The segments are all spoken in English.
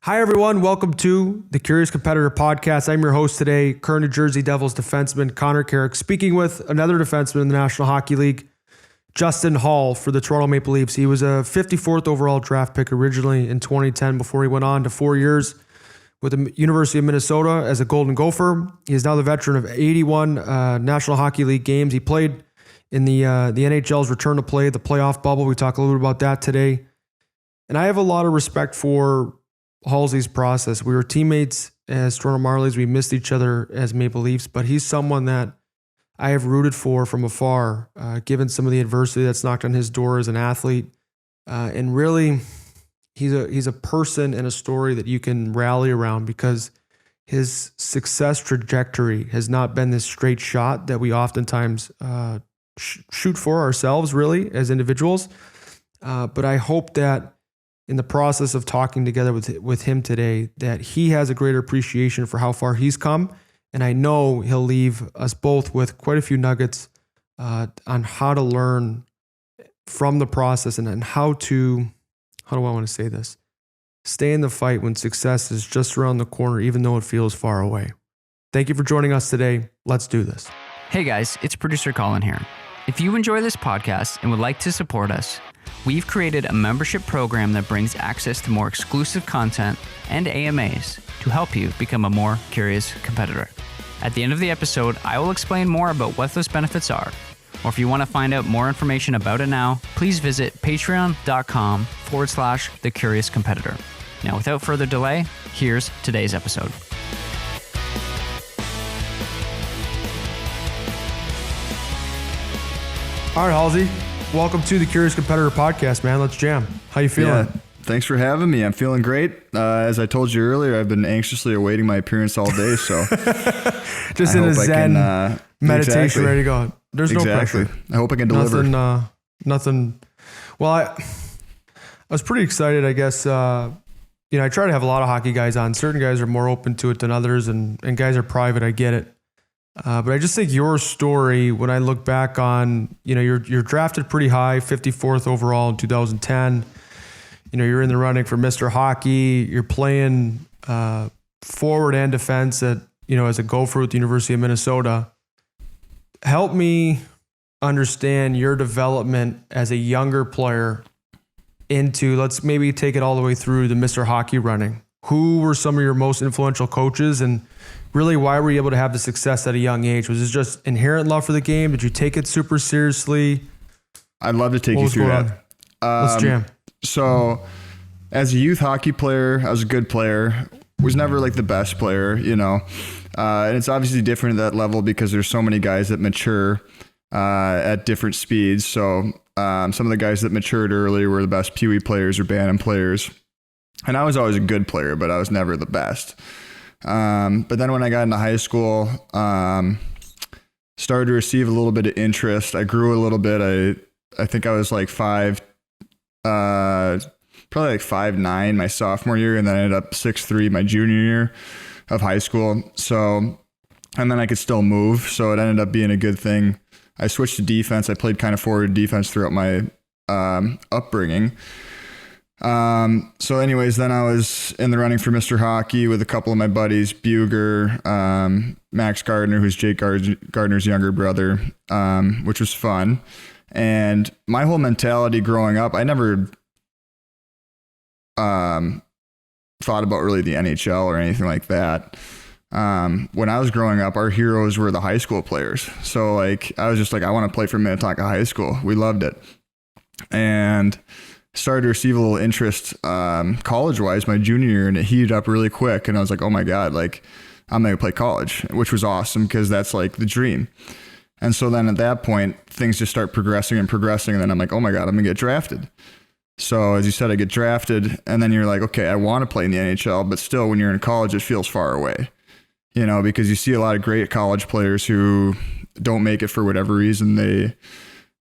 Hi, everyone. Welcome to the Curious Competitor podcast. I'm your host today, current New Jersey Devils defenseman Carrick, speaking with another defenseman in the National Hockey League, Justin Holl, for the Toronto Maple Leafs. He was a 54th overall draft pick originally in 2010 before he went on to 4 years with the University of Minnesota as a Golden Gopher. He is now the veteran of 81 National Hockey League games. He played in the NHL's return to play, the playoff bubble. We talk a little bit about that today. And I have a lot of respect for Halsey's process. We were teammates as Toronto Marlies. We missed each other as Maple Leafs, but he's someone that I have rooted for from afar, given some of the adversity that's knocked on his door as an athlete. And really, he's a person and a story that you can rally around because his success trajectory has not been this straight shot that we oftentimes shoot for ourselves, really, as individuals. But I hope that in the process of talking together with him today, that he has a greater appreciation for how far he's come. And I know he'll leave us both with quite a few nuggets on how to learn from the process and how do I want to say this? Stay in the fight when success is just around the corner, even though it feels far away. Thank you for joining us today. Let's do this. Hey guys, it's producer Colin here. If you enjoy this podcast and would like to support us, we've created a membership program that brings access to more exclusive content and AMAs to help you become a more curious competitor. At the end of the episode, I will explain more about what those benefits are. Or if you want to find out more information about it now, please visit patreon.com/thecuriouscompetitor. Now, without further delay, here's today's episode. All right, Halsey, welcome to the Curious Competitor podcast, man. Let's jam. How you feeling? Yeah, thanks for having me. I'm feeling great. As I told you earlier, I've been anxiously awaiting my appearance all day, so just in a Zen meditation, exactly. Ready to go. There's no pressure. I hope I can deliver. Nothing. Well, I was pretty excited, I guess. I try to have a lot of hockey guys on. Certain guys are more open to it than others, and guys are private. I get it. But I just think your story, when I look back on, you're drafted pretty high, 54th overall in 2010. You're in the running for Mr. Hockey. You're playing forward and defense as a Gopher with the University of Minnesota. Help me understand your development as a younger player into, let's maybe take it all the way through the Mr. Hockey running. Who were some of your most influential coaches, and really why were you able to have the success at a young age? Was it just inherent love for the game? Did you take it super seriously? I'd love to take you through that. Let's jam. So as a youth hockey player, I was a good player. Was never like the best player, and it's obviously different at that level because there's so many guys that mature at different speeds. So some of the guys that matured early were the best Pee Wee players or Bantam players. And I was always a good player, but I was never the best. But then when I got into high school, started to receive a little bit of interest. I grew a little bit. I think I was like probably like 5'9" my sophomore year, and then I ended up 6'3" my junior year of high school. So, and then I could still move, so it ended up being a good thing. I switched to defense. I played kind of forward defense throughout my upbringing. So anyways, then I was in the running for Mr. Hockey with a couple of my buddies, Buger, Max Gardner, who's Jake Gardner's younger brother, which was fun. And my whole mentality growing up, I never thought about really the NHL or anything like that. When I was growing up, our heroes were the high school players. So I was just like, I want to play for Minnetonka High School. We loved it. And started to receive a little interest college-wise my junior year, and it heated up really quick. And I was like, oh my God, I'm going to play college, which was awesome because that's the dream. And so then at that point, things just start progressing. And then I'm like, oh my God, I'm going to get drafted. So as you said, I get drafted, and then you're like, okay, I want to play in the NHL, but still when you're in college, it feels far away, because you see a lot of great college players who don't make it for whatever reason. They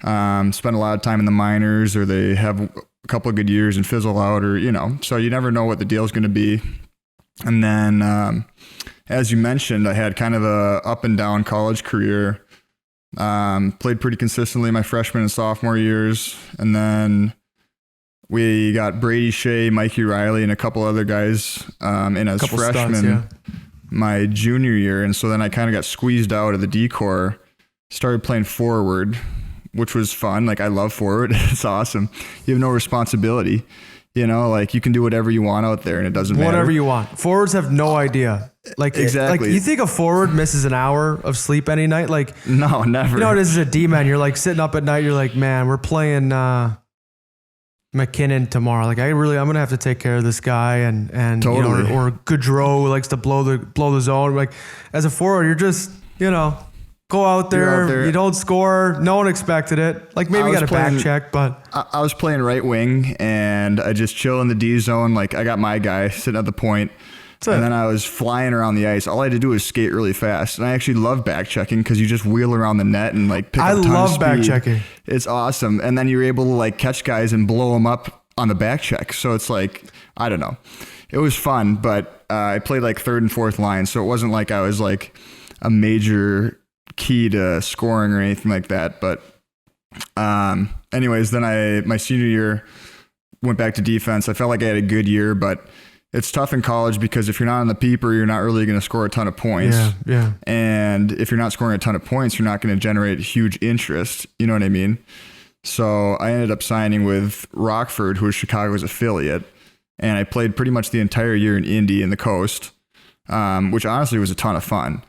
spend a lot of time in the minors, or they have a couple of good years and fizzle out, or, so you never know what the deal is going to be. And then, as you mentioned, I had kind of a up and down college career. Played pretty consistently my freshman and sophomore years. And then We got Brady Shea, Mikey Riley, and a couple other guys in as freshmen Studs, my junior year. And so then I kind of got squeezed out of the D-corps, started playing forward, which was fun. Like, I love forward. It's awesome. You have no responsibility. You know, like, you can do whatever you want out there and it doesn't matter. Whatever you want. Forwards have no idea. Like, exactly. Like, you think a forward misses an hour of sleep any night? Like, no, never. You know, this is a D-man. You're like sitting up at night. You're like, man, we're playing McKinnon tomorrow. Like, I'm going to have to take care of this guy. And totally. You know, or Gaudreau likes to blow the zone. Like, as a forward, you're just, you know, go out there. You don't score. No one expected it. Like, maybe you got a back check, but I was playing right wing and I just chill in the D zone. Like, I got my guy sitting at the point. And then I was flying around the ice. All I had to do was skate really fast. And I actually love back checking because you just wheel around the net and like pick up a ton of speed. I love back checking. It's awesome. And then you're able to like catch guys and blow them up on the back check. So it's like, I don't know. It was fun, but I played like third and fourth line. So it wasn't like I was like a major key to scoring or anything like that. But anyways, then my senior year went back to defense. I felt like I had a good year, but it's tough in college because if you're not on the peeper, you're not really going to score a ton of points. Yeah. And if you're not scoring a ton of points, you're not going to generate huge interest. You know what I mean? So I ended up signing with Rockford, who was Chicago's affiliate. And I played pretty much the entire year in Indy in the coast, which honestly was a ton of fun.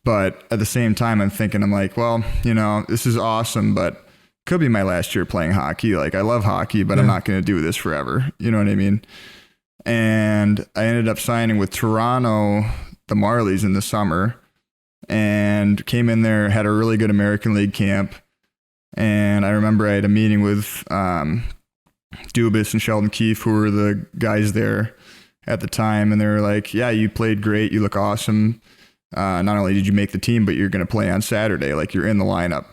But at the same time, I'm like, well, you know, this is awesome, but could be my last year playing hockey. Like, I love hockey, but I'm not going to do this forever. You know what I mean? And I ended up signing with Toronto, the Marlies, in the summer, and came in there, had a really good American League camp. And I remember I had a meeting with Dubas and Sheldon Keefe, who were the guys there at the time. And they were like, yeah, you played great. You look awesome. Not only did you make the team, but you're going to play on Saturday. Like, you're in the lineup,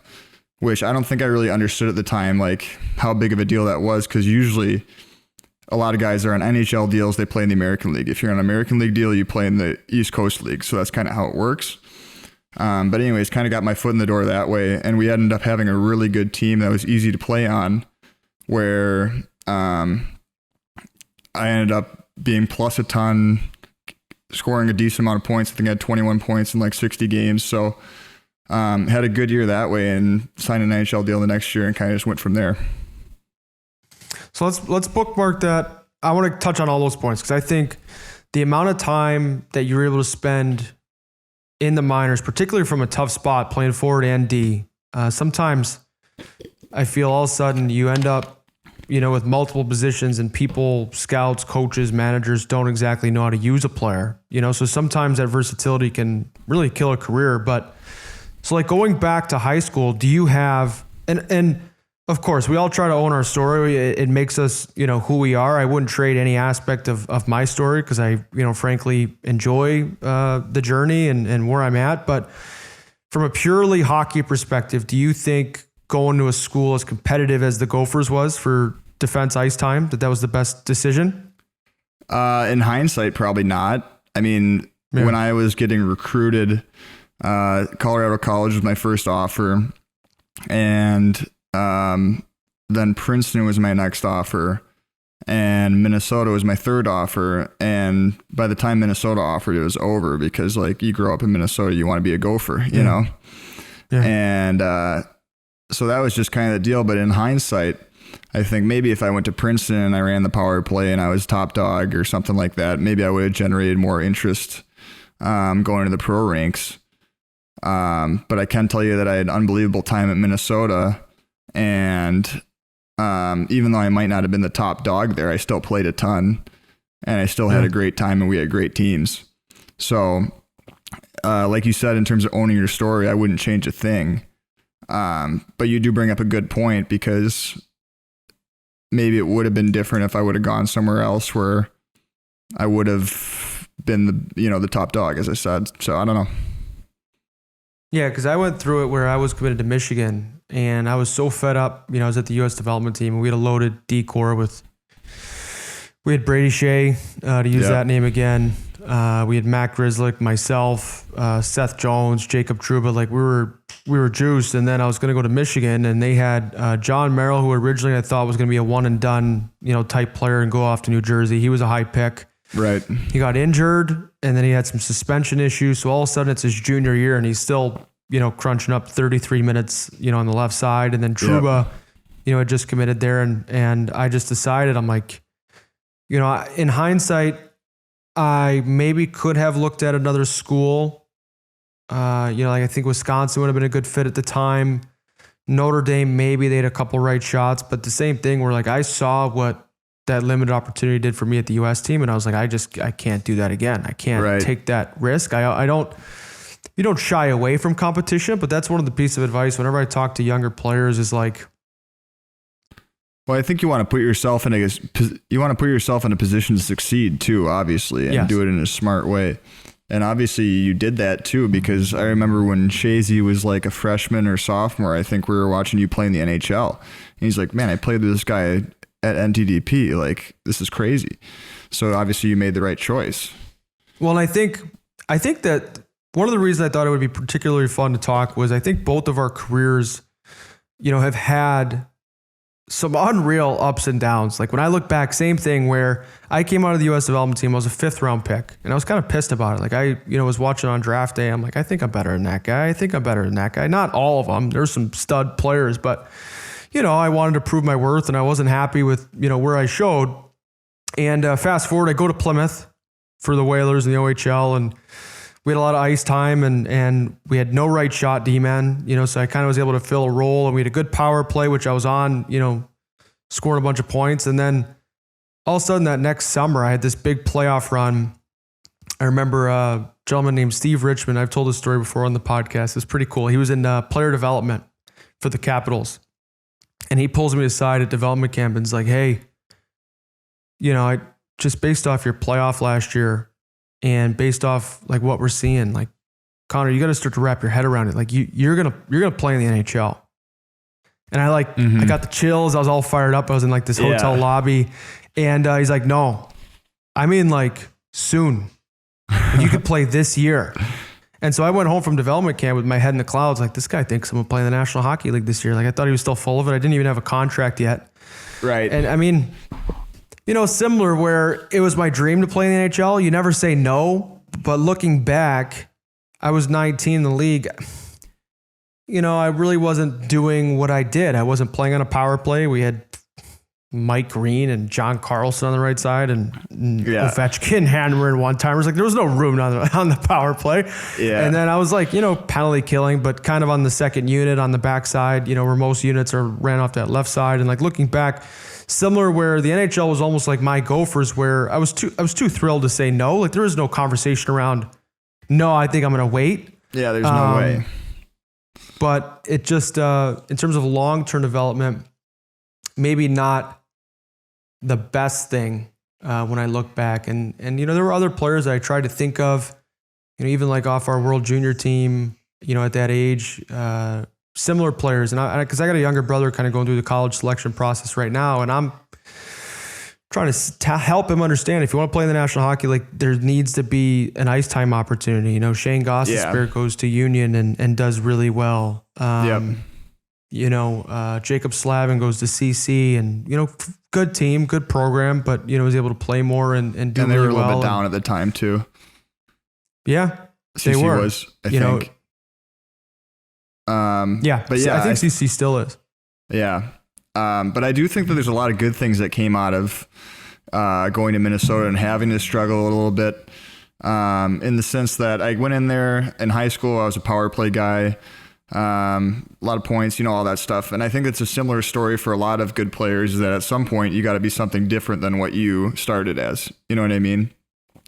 which I don't think I really understood at the time, like how big of a deal that was. Cause usually a lot of guys are on NHL deals. They play in the American League. If you're on an American League deal, you play in the East Coast League. So that's kind of how it works. But anyways, kind of got my foot in the door that way. And we ended up having a really good team that was easy to play on, where I ended up being plus a ton, scoring a decent amount of points. I think I had 21 points in like 60 games. So had a good year that way and signed an NHL deal the next year and kind of just went from there. So let's bookmark that. I want to touch on all those points because I think the amount of time that you were able to spend in the minors, particularly from a tough spot, playing forward and D, sometimes I feel all of a sudden you end up, you know, with multiple positions and people, scouts, coaches, managers don't exactly know how to use a player, you know, so sometimes that versatility can really kill a career. But so like going back to high school, do you have, and of course, we all try to own our story. It makes us, you know, who we are. I wouldn't trade any aspect of my story because I, you know, frankly enjoy the journey and where I'm at. But from a purely hockey perspective, do you think going to a school as competitive as the Gophers was for defense ice time, that was the best decision? In hindsight, probably not. I mean, when I was getting recruited, Colorado College was my first offer, and then Princeton was my next offer, and Minnesota was my third offer. And by the time Minnesota offered, it was over because like you grow up in Minnesota, you want to be a Gopher, you know? Yeah. And, so that was just kind of the deal. But in hindsight, I think maybe if I went to Princeton and I ran the power play and I was top dog or something like that, maybe I would have generated more interest, going to the pro ranks. But I can tell you that I had an unbelievable time at Minnesota. And even though I might not have been the top dog there, I still played a ton and I still had a great time and we had great teams. So like you said, in terms of owning your story, I wouldn't change a thing. But you do bring up a good point because maybe it would have been different if I would have gone somewhere else where I would have been the top dog, as I said. So I don't know. Yeah, because I went through it where I was committed to Michigan and I was so fed up. You know, I was at the U.S. development team and we had a loaded D-corps we had Brady Shea, to use that name again. We had Matt Grizzlick, myself, Seth Jones, Jacob Trouba. Like we were we were juiced, and then I was going to go to Michigan, and they had John Merrill, who originally I thought was going to be a one and done, type player and go off to New Jersey. He was a high pick. Right. He got injured, and then he had some suspension issues. So all of a sudden it's his junior year, and he's still, crunching up 33 minutes, on the left side. And then Trouba, had just committed there, and I just decided, I'm like, in hindsight, I maybe could have looked at another school. I think Wisconsin would have been a good fit at the time. Notre Dame, maybe they had a couple right shots, but the same thing where I saw what that limited opportunity did for me at the U.S. team, and I was like, I can't do that again. I can't take that risk. You don't shy away from competition, but that's one of the pieces of advice whenever I talk to younger players is like, well, I think you want to put yourself in a position to succeed too, obviously, and do it in a smart way. And obviously you did that too, because I remember when Shazy was like a freshman or sophomore, I think we were watching you play in the NHL. And he's like, man, I played with this guy at NTDP. Like, this is crazy. So obviously you made the right choice. Well, and I think that one of the reasons I thought it would be particularly fun to talk was I think both of our careers, have had some unreal ups and downs. Like when I look back, same thing where I came out of the U.S. development team, I was a 5th round pick, and I was kind of pissed about it. Like I, was watching on draft day. I'm like, I think I'm better than that guy. I think I'm better than that guy. Not all of them. There's some stud players, but I wanted to prove my worth, and I wasn't happy with, where I showed. And fast forward, I go to Plymouth for the Whalers in the OHL, and we had a lot of ice time, and we had no right shot D-man, so I kind of was able to fill a role, and we had a good power play, which I was on, scoring a bunch of points. And then all of a sudden that next summer, I had this big playoff run. I remember a gentleman named Steve Richmond. I've told this story before on the podcast. It's pretty cool. He was in player development for the Capitals, and he pulls me aside at development camp and is like, hey, I just based off your playoff last year, and based off like what we're seeing, like Connor, you got to start to wrap your head around it. Like you're gonna play in the NHL. And I I got the chills. I was all fired up. I was in like this hotel lobby, and he's like, "No, I mean like soon. Like, you could play this year." And so I went home from development camp with my head in the clouds. Like, this guy thinks I'm gonna play in the National Hockey League this year. Like I thought he was still full of it. I didn't even have a contract yet. Right. And I mean, similar where it was my dream to play in the NHL. You never say no, but looking back, I was 19 in the league. I really wasn't doing what I did. I wasn't playing on a power play. We had Mike Green and John Carlson on the right side, and Ovechkin hammering one-timers. Like there was no room on the power play. Yeah. And then I was like, penalty killing, but kind of on the second unit on the backside, where most units are ran off that left side. And like looking back, similar where the NHL was almost like my Gophers, where I was too thrilled to say no. Like there was no conversation around, no, I think I'm going to wait. Yeah, there's no way. But it just, in terms of long-term development, maybe not the best thing when I look back. And there were other players that I tried to think of, even like off our World Junior team, at that age, similar players. And because I got a younger brother kind of going through the college selection process right now, and I'm trying to help him understand if you want to play in the National Hockey League, there needs to be an ice time opportunity. Shane Gostisbehere goes to Union and does really well. Jacob Slavin goes to CC, and good team, good program, but was able to play more and do really well. And they were a little bit down at the time too. Yeah, CC they were. Was, I think. But yeah, I think CC still is. Yeah. But I do think that there's a lot of good things that came out of going to Minnesota and having to struggle a little bit in the sense that I went in there in high school. I was a power play guy, a lot of points, all that stuff. And I think it's a similar story for a lot of good players that at some point you got to be something different than what you started as. You know what I mean?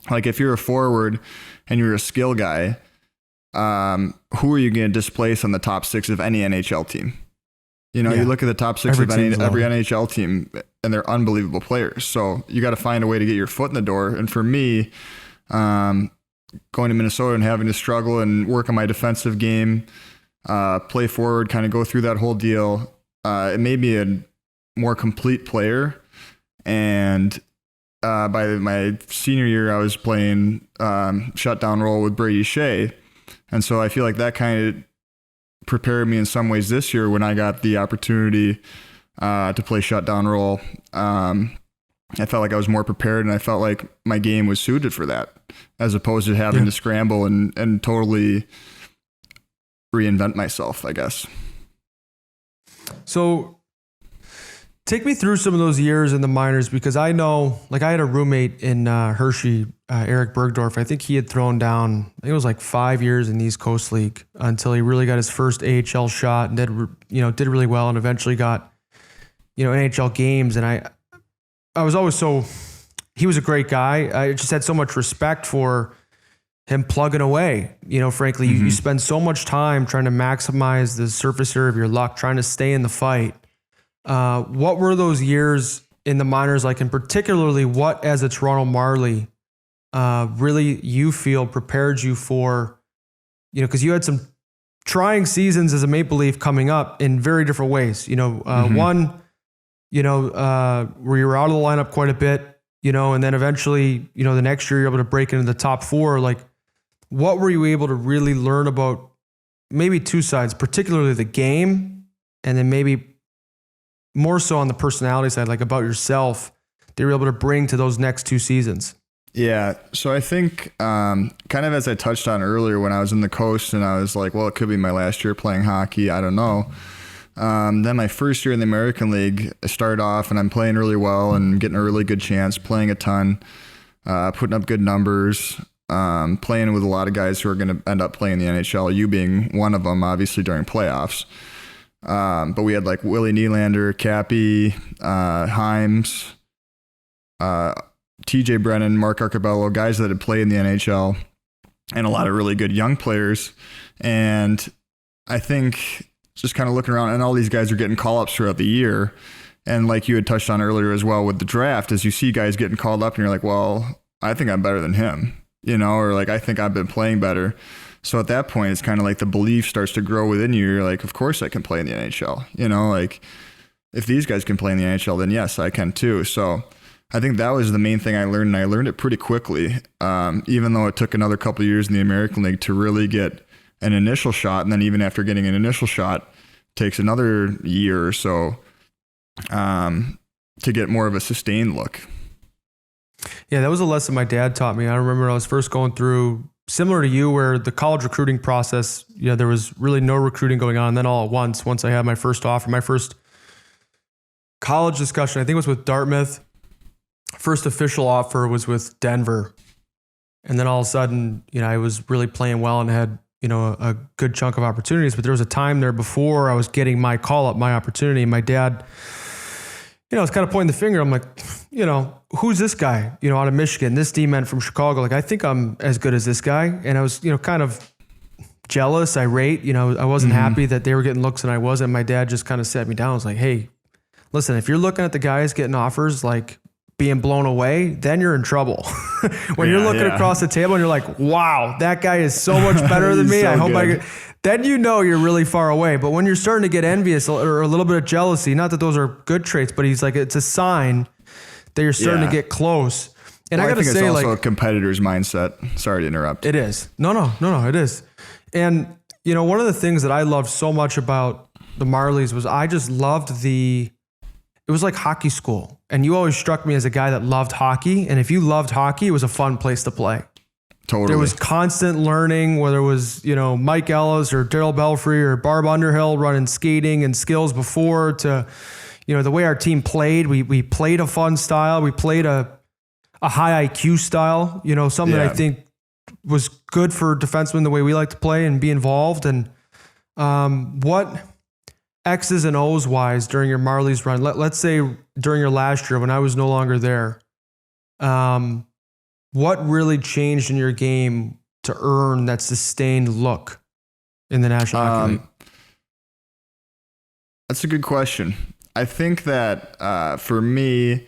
Like if you're a forward and you're a skill guy, who are you going to displace on the top 6 of any NHL team? You look at the top 6 of every NHL team, and they're unbelievable players. So you got to find a way to get your foot in the door. And for me, going to Minnesota and having to struggle and work on my defensive game, play forward, kind of go through that whole deal, it made me a more complete player. And by my senior year, I was playing shutdown role with Brady Shea. And so I feel like that kind of prepared me in some ways this year when I got the opportunity to play shutdown role. I felt like I was more prepared, and I felt like my game was suited for that, as opposed to having to scramble and totally reinvent myself, I guess. So take me through some of those years in the minors, because I know, like, I had a roommate in Hershey, Eric Bergdorf. I think he had thrown down, I think it was like 5 years in the East Coast League until he really got his first AHL shot and did really well, and eventually got, NHL games. And I was always he was a great guy. I just had so much respect for him plugging away. Frankly, you spend so much time trying to maximize the surface area of your luck, trying to stay in the fight. What were those years in the minors like, and particularly what, as a Toronto Marley, really you feel prepared you for, because you had some trying seasons as a Maple Leaf coming up in very different ways. One, where you were out of the lineup quite a bit, and then eventually, the next year you're able to break into the top four. Like, what were you able to really learn about maybe two sides, particularly the game, and then maybe more so on the personality side, like about yourself, that you're able to bring to those next two seasons? Yeah. So I think kind of as I touched on earlier, when I was in the coast and I was like, well, it could be my last year playing hockey. I don't know. Then my first year in the American League, I started off and I'm playing really well and getting a really good chance, playing a ton, putting up good numbers, playing with a lot of guys who are going to end up playing the NHL, you being one of them, obviously, during playoffs. But we had like Willie Nylander, Cappy, Himes, TJ Brennan, Mark Arcabello, guys that had played in the NHL, and a lot of really good young players. And I think just kind of looking around, and all these guys are getting call-ups throughout the year. And like you had touched on earlier as well with the draft, as you see guys getting called up and you're like, well, I think I'm better than him, or like, I think I've been playing better. So at that point, it's kind of like the belief starts to grow within you. You're like, of course I can play in the NHL. Like, if these guys can play in the NHL, then yes, I can too. So I think that was the main thing I learned, and I learned it pretty quickly, even though it took another couple of years in the American League to really get an initial shot. And then even after getting an initial shot, takes another year or so to get more of a sustained look. Yeah, that was a lesson my dad taught me. I remember when I was first going through, similar to you, where the college recruiting process, there was really no recruiting going on. And then all at once I had my first offer, my first college discussion, I think it was with Dartmouth. First official offer was with Denver. And then all of a sudden, I was really playing well and had, a good chunk of opportunities. But there was a time there before I was getting my call up, my opportunity. And my dad, was kind of pointing the finger. I'm like, who's this guy, out of Michigan, this D-man from Chicago? Like, I think I'm as good as this guy. And I was, kind of jealous, irate. I wasn't happy that they were getting looks and I wasn't. My dad just kind of sat me down. I was like, hey, listen, if you're looking at the guys getting offers, like being blown away, then you're in trouble. When you're looking across the table and you're like, wow, that guy is so much better than me. So I hope good. Then you're really far away. But when you're starting to get envious or a little bit of jealousy, not that those are good traits, but he's like, it's a sign that you're starting to get close. And I got to say, it's also a competitor's mindset. Sorry to interrupt. It is. No, it is. And, one of the things that I loved so much about the Marlies was I just loved it was like hockey school. And you always struck me as a guy that loved hockey. And if you loved hockey, it was a fun place to play. Totally. There was constant learning, whether it was, Mike Ellis or Daryl Belfry or Barb Underhill running skating and skills before to, the way our team played. We played a fun style. We played a high IQ style, something that I think was good for defensemen, the way we like to play and be involved. And what X's and O's wise during your Marlies run, let's say during your last year when I was no longer there, what really changed in your game to earn that sustained look in the National Hockey League? That's a good question. I think that for me,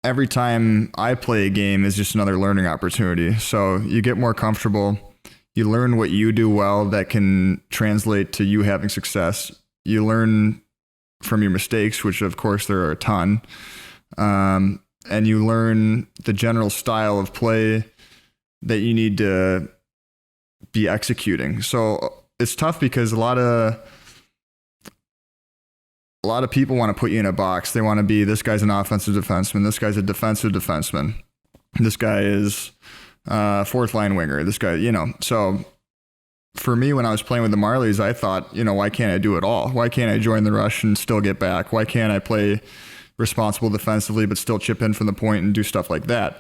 every time I play a game is just another learning opportunity. So you get more comfortable. You learn what you do well that can translate to you having success. You learn from your mistakes, which of course there are a ton. And you learn the general style of play that you need to be executing. So it's tough because a lot of people want to put you in a box. They want to be, this guy's an offensive defenseman. This guy's a defensive defenseman. This guy is fourth line winger. This guy, so for me, when I was playing with the Marlies, I thought, why can't I do it all? Why can't I join the rush and still get back? Why can't I play responsible defensively, but still chip in from the point and do stuff like that?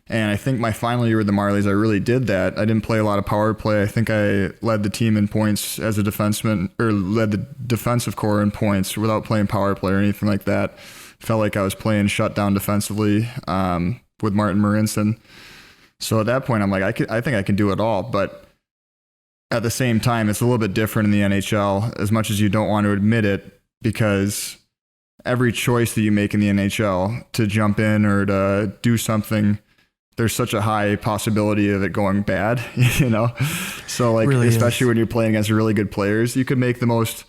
And I think my final year with the Marlies, I really did that. I didn't play a lot of power play. I think I led the team in points as a defenseman, or led the defensive core in points without playing power play or anything like that. Felt like I was playing shutdown defensively with Martin Marinson. So at that point, I'm like, I think I can do it all. But at the same time, it's a little bit different in the NHL, as much as you don't want to admit it, because every choice that you make in the NHL to jump in or to do something, there's such a high possibility of it going bad, So like, really especially when you're playing against really good players, you could make the most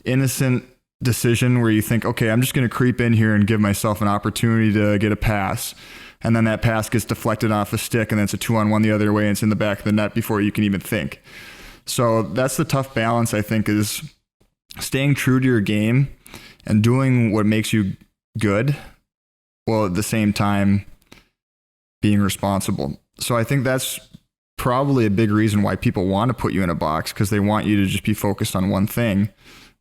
innocent decision where you think, okay, I'm just going to creep in here and give myself an opportunity to get a pass. And then that pass gets deflected off a stick, and then it's a 2-on-1 the other way, and it's in the back of the net before you can even think. So that's the tough balance, I think, is staying true to your game and doing what makes you good, while at the same time being responsible. So I think that's probably a big reason why people want to put you in a box, because they want you to just be focused on one thing.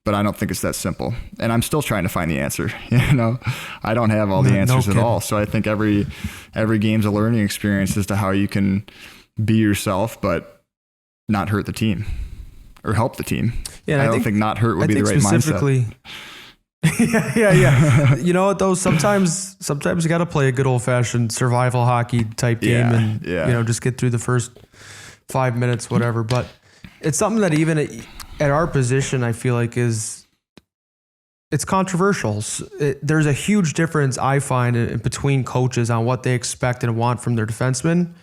But I don't think it's that simple. And I'm still trying to find the answer. I don't have all the answers at all. So I think every game's a learning experience as to how you can be yourself, but not hurt the team or help the team. Yeah, I don't think not hurt would be the right mindset. Yeah. You know what though? Sometimes you got to play a good old fashioned survival hockey type game and just get through the first 5 minutes, whatever. But it's something that even at our position, I feel like it's controversial. There's a huge difference I find between coaches on what they expect and want from their defensemen.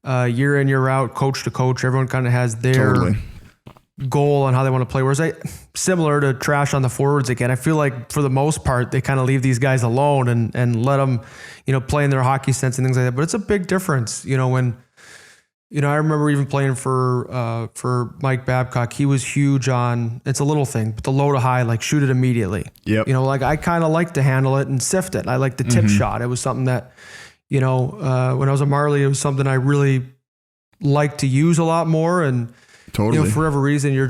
Year in, year out, coach to coach, everyone kind of has their goal on how they want to play. Whereas similar to trash on the forwards again, I feel like for the most part, they kind of leave these guys alone and let them, play in their hockey sense and things like that. But it's a big difference, when, I remember even playing for Mike Babcock. He was huge on, it's a little thing, but the low to high, like shoot it immediately. Yep. I kind of like to handle it and sift it. I like the tip shot. It was something that, when I was a Marley, it was something I really liked to use a lot more. And for whatever reason, you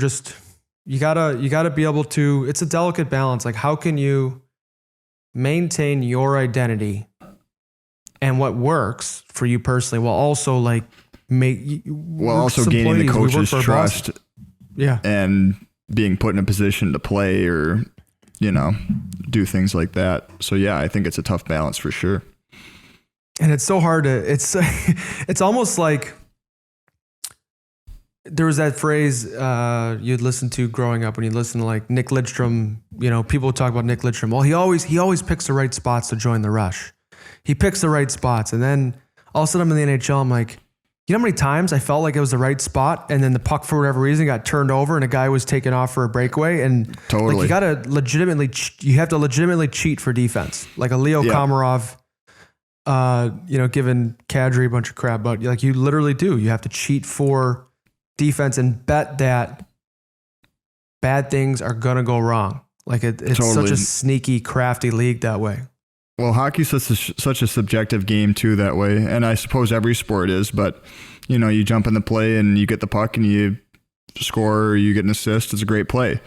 gotta be able to, it's a delicate balance. Like, how can you maintain your identity and what works for you personally, while also also gaining the coach's trust, and being put in a position to play or, do things like that. So yeah, I think it's a tough balance for sure. And it's so hard to, it's almost like there was that phrase you'd listen to growing up when you listen to like Nick Lidstrom, people would talk about Nick Lidstrom. Well, he always picks the right spots to join the rush. He picks the right spots. And then all of a sudden I'm in the NHL. I'm like, how many times I felt like it was the right spot, and then the puck for whatever reason got turned over and a guy was taken off for a breakaway. And you have to legitimately cheat for defense. Like a Leo Komarov, giving Kadri a bunch of crap, but you literally do. You have to cheat for defense and bet that bad things are going to go wrong. It's such a sneaky, crafty league that way. Well, hockey's such a subjective game too that way. And I suppose every sport is, but you jump in the play and you get the puck and you score or you get an assist. It's a great play.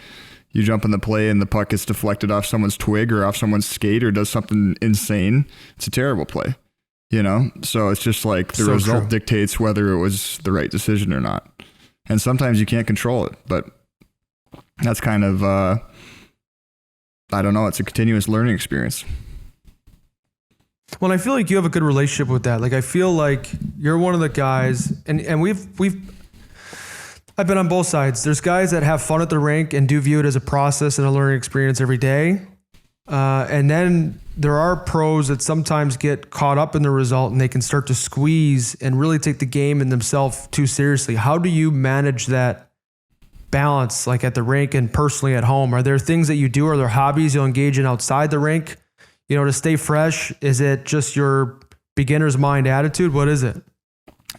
You jump in the play and the puck gets deflected off someone's twig or off someone's skate or does something insane. It's a terrible play, So it's just like the result dictates whether it was the right decision or not. And sometimes you can't control it, but that's kind of, I don't know. It's a continuous learning experience. Well, I feel like you have a good relationship with that. I feel like you're one of the guys, and I've been on both sides. There's guys that have fun at the rink and do view it as a process and a learning experience every day. And then there are pros that sometimes get caught up in the result and they can start to squeeze and really take the game and themselves too seriously. How do you manage that balance, at the rink and personally at home? Are there things that you do? Are there hobbies you'll engage in outside the rink? To stay fresh? Is it just your beginner's mind attitude? What is it?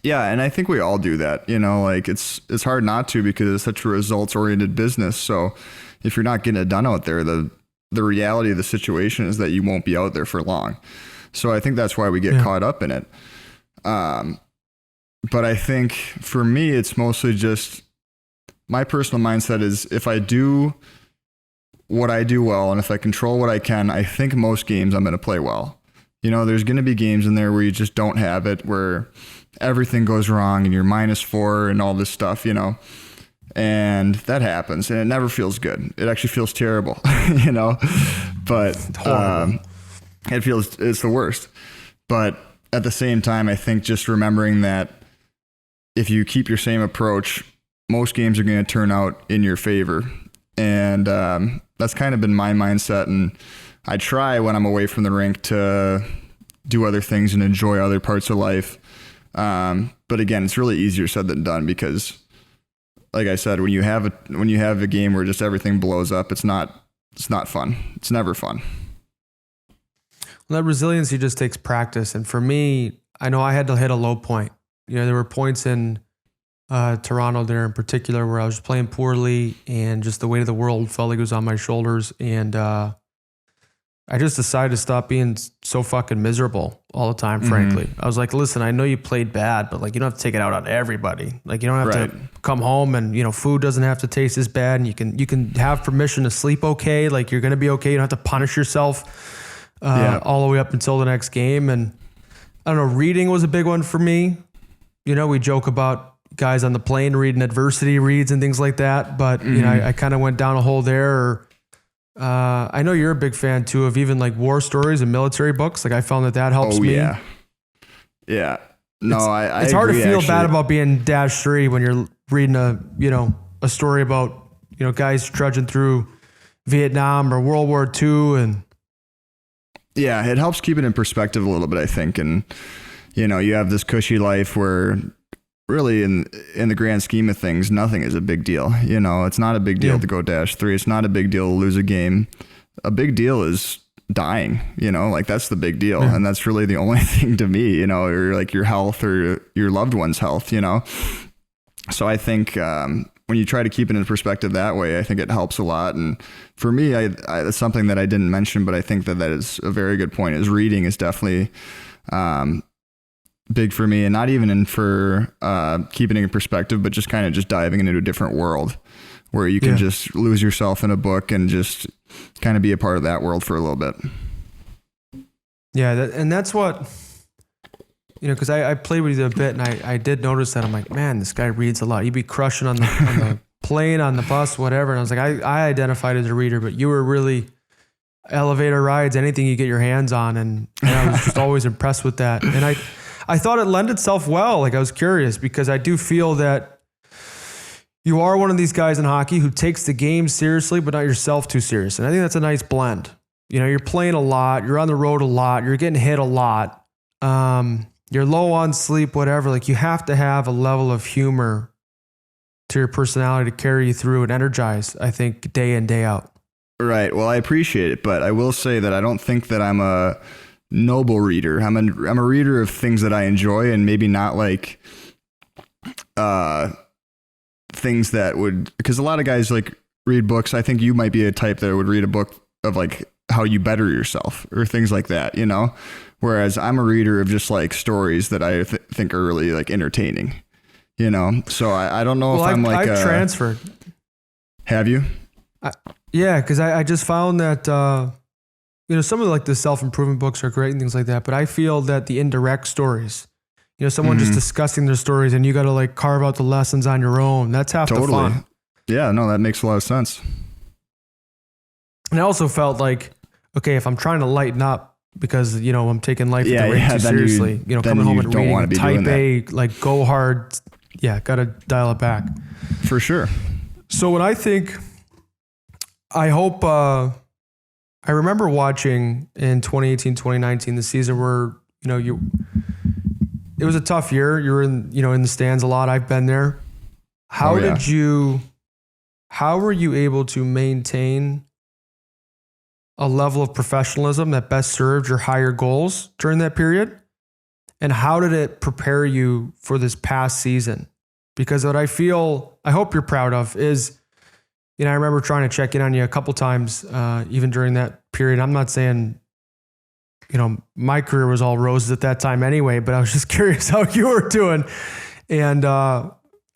Yeah, and I think we all do that. Like it's hard not to because it's such a results-oriented business. So if you're not getting it done out there, the reality of the situation is that you won't be out there for long. So I think that's why we get caught up in it. But I think for me, it's mostly just my personal mindset is if I do what I do well and if I control what I can, I think most games I'm going to play well. There's going to be games in there where you just don't have it, where everything goes wrong and you're -4 and all this stuff, and that happens and it never feels good. It actually feels terrible, but it's the worst. But at the same time, I think just remembering that if you keep your same approach, most games are going to turn out in your favor. And that's kind of been my mindset. And I try when I'm away from the rink to do other things and enjoy other parts of life. But again, it's really easier said than done because, like I said, when you have a game where just everything blows up, it's not fun. It's never fun. Well, that resiliency just takes practice. And for me, I know I had to hit a low point. There were points in Toronto there in particular where I was playing poorly and just the weight of the world felt like it was on my shoulders. And I just decided to stop being so fucking miserable all the time, frankly. I was like, listen, I know you played bad, but you don't have to take it out on everybody. You don't have to come home and, food doesn't have to taste as bad and you can have permission to sleep okay. You're going to be okay. You don't have to punish yourself all the way up until the next game. And I don't know, reading was a big one for me. We joke about guys on the plane reading adversity reads and things like that. But, I kind of went down a hole there. I know you're a big fan too of even war stories and military books. I found that helps me. Yeah. Yeah. No, it's hard to feel bad about being -3 when you're reading a story about, guys trudging through Vietnam or World War II. And yeah, it helps keep it in perspective a little bit, I think. And, you have this cushy life where really in the grand scheme of things, nothing is a big deal. It's not a big deal to go -3. It's not a big deal to lose a game. A big deal is dying, that's the big deal. And that's really the only thing to me, or your health or your loved one's health, So I think, when you try to keep it in perspective that way, I think it helps a lot. And for me, that's something that I didn't mention, but I think that is a very good point is reading is definitely, big for me, and not even for keeping it in perspective, but just kind of just diving into a different world where you can just lose yourself in a book and just kind of be a part of that world for a little bit. Yeah. And that's what, cause I played with you a bit and I did notice that I'm like, man, this guy reads a lot. You'd be crushing on the plane, on the bus, whatever. And I was like, I identified as a reader, but you were really elevator rides, anything you get your hands on. And I was just always impressed with that. And I thought it lent itself well. I was curious because I do feel that you are one of these guys in hockey who takes the game seriously, but not yourself too serious. And I think that's a nice blend. You're playing a lot, you're on the road a lot, you're getting hit a lot. You're low on sleep, whatever. You have to have a level of humor to your personality to carry you through and energize, I think, day in, day out. Right. Well, I appreciate it, but I will say that I don't think that I'm a noble reader. I'm a reader of things that I enjoy and maybe not things that would, because a lot of guys read books. I think you might be a type that would read a book of how you better yourself or things like that, whereas I'm a reader of just stories that I think are really entertaining, so I don't know if I'm I've transferred. Have you? Yeah. Cause I just found that, some of the self-improvement books are great and things like that, but I feel that the indirect stories, someone just discussing their stories and you got to carve out the lessons on your own. That's half the fun. Yeah, no, that makes a lot of sense. And I also felt okay, if I'm trying to lighten up because, I'm taking life at the rink too seriously, coming home and reading type A, go hard. Yeah. Got to dial it back. For sure. So when I think, I hope, I remember watching in 2018, 2019, the season where, it was a tough year. You were in the stands a lot. I've been there. How were you able to maintain a level of professionalism that best served your higher goals during that period? And how did it prepare you for this past season? Because what I hope you're proud of is, I remember trying to check in on you a couple times, even during that period. I'm not saying, my career was all roses at that time anyway, but I was just curious how you were doing. And I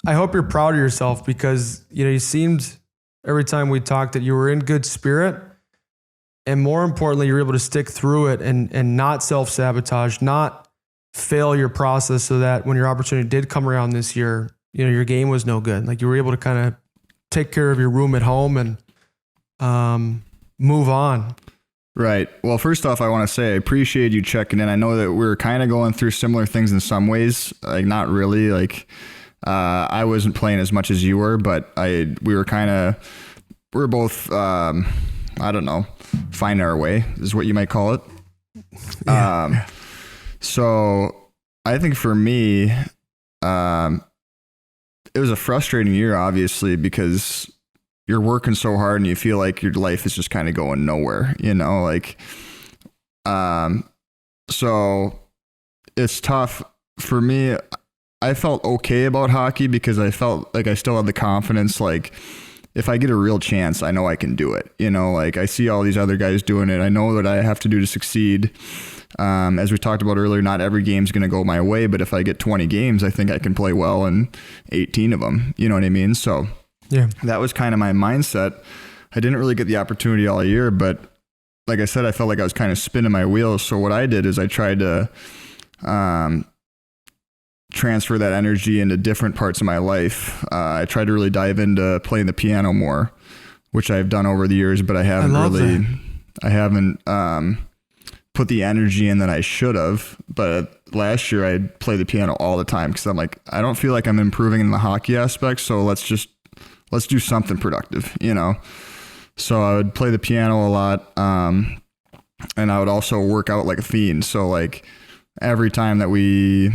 hope you're proud of yourself because, you seemed every time we talked that you were in good spirit. And more importantly, you're able to stick through it and not self-sabotage, not fail your process so that when your opportunity did come around this year, your game was no good. Like you were able to kind of take care of your room at home and move on. Right. Well, first off, I want to say I appreciate you checking in. I know that we're kind of going through similar things in some ways, like not really. Like I wasn't playing as much as you were, but we were both, I don't know, finding our way is what you might call it. Yeah. So I think for me, it was a frustrating year, obviously, because you're working so hard and you feel like your life is just kind of going nowhere, so it's tough for me. I felt okay about hockey because I felt like I still had the confidence, like if I get a real chance, I know I can do it. I see all these other guys doing it. I know what I have to do to succeed. As we talked about earlier, not every game's going to go my way, but if I get 20 games, I think I can play well in 18 of them. You know what I mean? So yeah, that was kind of my mindset. I didn't really get the opportunity all year, but like I said, I felt like I was kind of spinning my wheels. So what I did is I tried to transfer that energy into different parts of my life. I tried to really dive into playing the piano more, which I've done over the years, but I haven't put the energy in that I should have. But last year I played the piano all the time because I'm like, I don't feel like I'm improving in the hockey aspect. So let's do something productive, So I would play the piano a lot. And I would also work out like a fiend. So like every time that we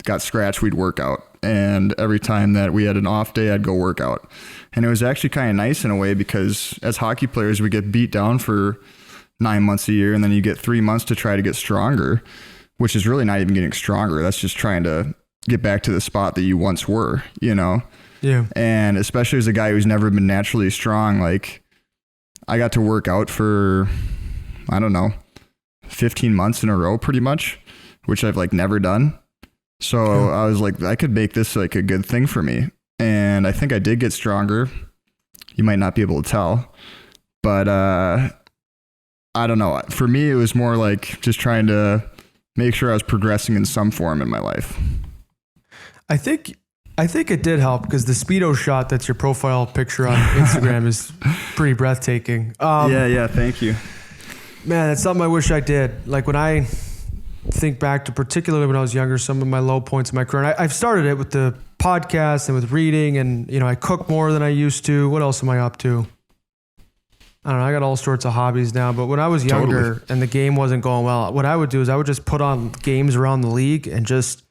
got scratched, we'd work out. And every time that we had an off day, I'd go work out. And it was actually kind of nice in a way because as hockey players, we get beat down for 9 months a year, and then you get 3 months to try to get stronger, which is really not even getting stronger. That's just trying to get back to the spot that you once were, Yeah. And especially as a guy who's never been naturally strong, like I got to work out for, 15 months in a row pretty much, which I've like never done. So I was like, I could make this like a good thing for me. And I think I did get stronger. You might not be able to tell, but, I don't know. For me, it was more like just trying to make sure I was progressing in some form in my life. I think it did help because the Speedo shot that's your profile picture on Instagram is pretty breathtaking. Yeah. Thank you. Man, it's something I wish I did. Like when I think back to particularly when I was younger, some of my low points in my career, and I've started it with the podcast and with reading and, I cook more than I used to. What else am I up to? I don't know. I got all sorts of hobbies now, but when I was younger and the game wasn't going well, what I would do is I would just put on games around the league and just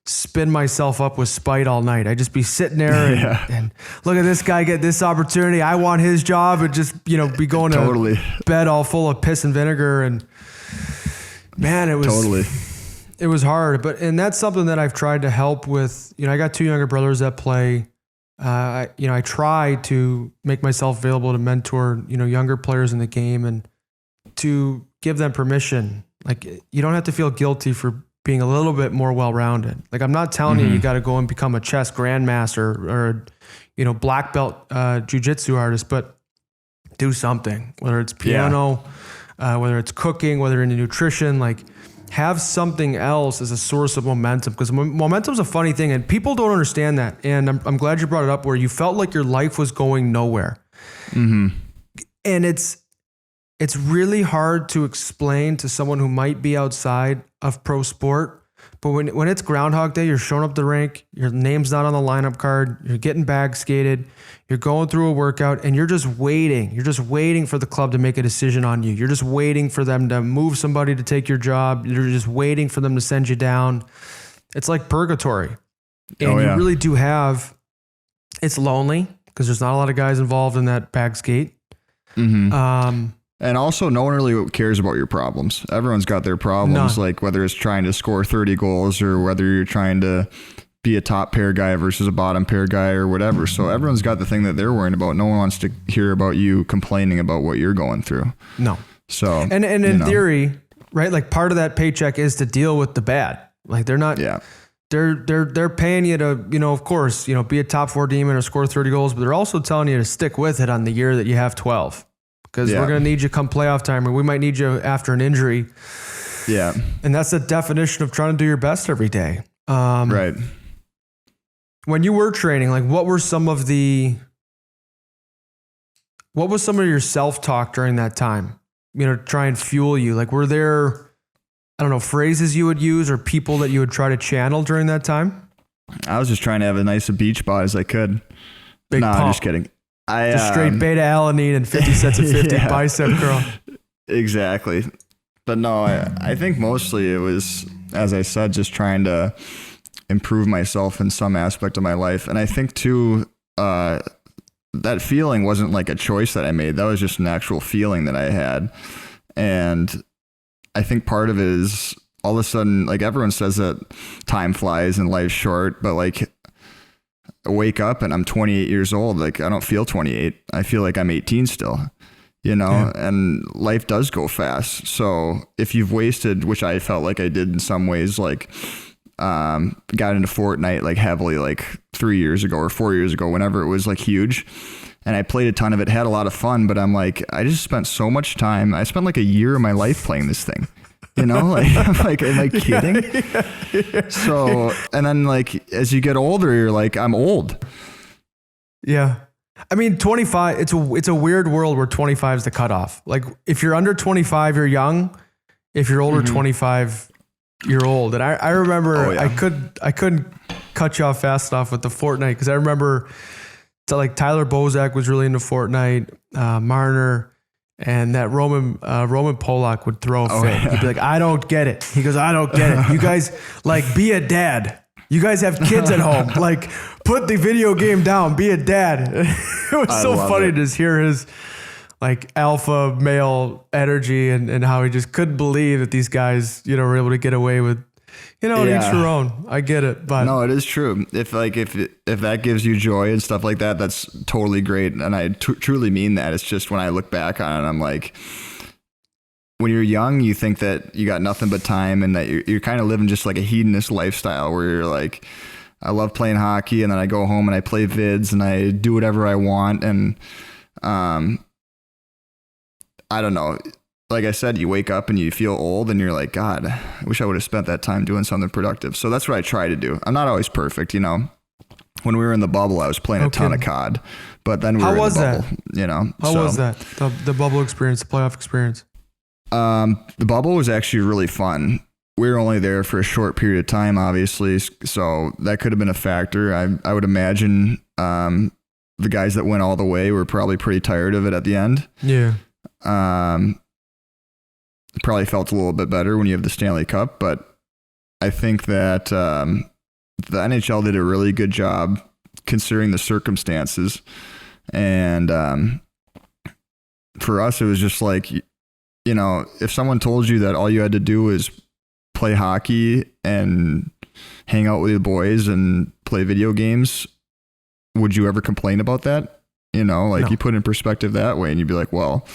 spin myself up with spite all night. I'd just be sitting there and look at this guy get this opportunity. I want his job and just, be going to bed all full of piss and vinegar. And man, it was hard, and that's something that I've tried to help with. I got 2 younger brothers that play. I try to make myself available to mentor, younger players in the game and to give them permission. Like you don't have to feel guilty for being a little bit more well-rounded. Like I'm not telling you got to go and become a chess grandmaster or, black belt, jiu-jitsu artist, but do something, whether it's piano, whether it's cooking, whether in nutrition, like have something else as a source of momentum, because momentum is a funny thing and people don't understand that. And I'm glad you brought it up where you felt like your life was going nowhere. Mm-hmm. And it's really hard to explain to someone who might be outside of pro sport. But when it's Groundhog Day, you're showing up the rink, your name's not on the lineup card, you're getting bag skated, you're going through a workout, and you're just waiting. You're just waiting for the club to make a decision on you. You're just waiting for them to move somebody to take your job. You're just waiting for them to send you down. It's like purgatory. And you really do it's lonely because there's not a lot of guys involved in that bag skate. Mm-hmm. And also, no one really cares about your problems. Everyone's got their problems, like whether it's trying to score 30 goals or whether you're trying to be a top pair guy versus a bottom pair guy or whatever. So everyone's got the thing that they're worrying about. No one wants to hear about you complaining about what you're going through. No. So, and in theory, right? Like part of that paycheck is to deal with the bad. Like they're not, they're paying you to, of course, be a top 4 demon or score 30 goals, but they're also telling you to stick with it on the year that you have 12. Because we're going to need you come playoff time, or we might need you after an injury. Yeah. And that's the definition of trying to do your best every day. Right. When you were training, like what was some of your self-talk during that time? Try and fuel you. Like were there, I don't know, phrases you would use or people that you would try to channel during that time? I was just trying to have as nice a beach body as I could. Big pump. I'm just kidding. Just straight beta alanine and 50 sets of 50 bicep curl. Exactly. But no, I think mostly it was, as I said, just trying to improve myself in some aspect of my life. And I think too, that feeling wasn't like a choice that I made. That was just an actual feeling that I had. And I think part of it is all of a sudden, like everyone says that time flies and life's short, but like I wake up and I'm 28 years old. Like I don't feel 28. I feel like I'm 18 still, and life does go fast. So if you've wasted, which I felt like I did in some ways, like, got into Fortnite like heavily, like 3 years ago or 4 years ago, whenever it was like huge, and I played a ton of it, had a lot of fun, but I'm like, I just spent so much time. I spent like a year of my life playing this thing. Like, I'm like, am I kidding? Yeah. So, and then like, as you get older, you're like, I'm old. Yeah. I mean, 25, it's a weird world where 25 is the cutoff. Like if you're under 25, you're young. If you're older, 25, you're old. And I remember I couldn't cut you off fast enough with the Fortnite. Cause I remember Tyler Bozak was really into Fortnite, Marner. And that Roman Polak would throw a fit. Yeah. He'd be like, I don't get it. He goes, I don't get it. You guys, like, be a dad. You guys have kids at home. Like, put the video game down. Be a dad. It was so funny to just hear his, like, alpha male energy and how he just couldn't believe that these guys, were able to get away with, each their own. I get it. But no, it is true. If that gives you joy and stuff like that, that's totally great. And I truly mean that. It's just when I look back on it, I'm like, when you're young, you think that you got nothing but time and that you're kind of living just like a hedonist lifestyle where you're like, I love playing hockey and then I go home and I play vids and I do whatever I want. And, I don't know. Like I said, you wake up and you feel old and you're like, God, I wish I would have spent that time doing something productive. So that's what I try to do. I'm not always perfect, When we were in the bubble, I was playing a ton of COD, but then we were in the bubble, How was that? The bubble experience, the playoff experience? The bubble was actually really fun. We were only there for a short period of time, obviously. So that could have been a factor. I would imagine, the guys that went all the way were probably pretty tired of it at the end. Yeah. Probably felt a little bit better when you have the Stanley Cup, but I think that the NHL did a really good job considering the circumstances. And for us, it was just like, if someone told you that all you had to do was play hockey and hang out with your boys and play video games, would you ever complain about that? No. You put in perspective that way and you'd be like, well,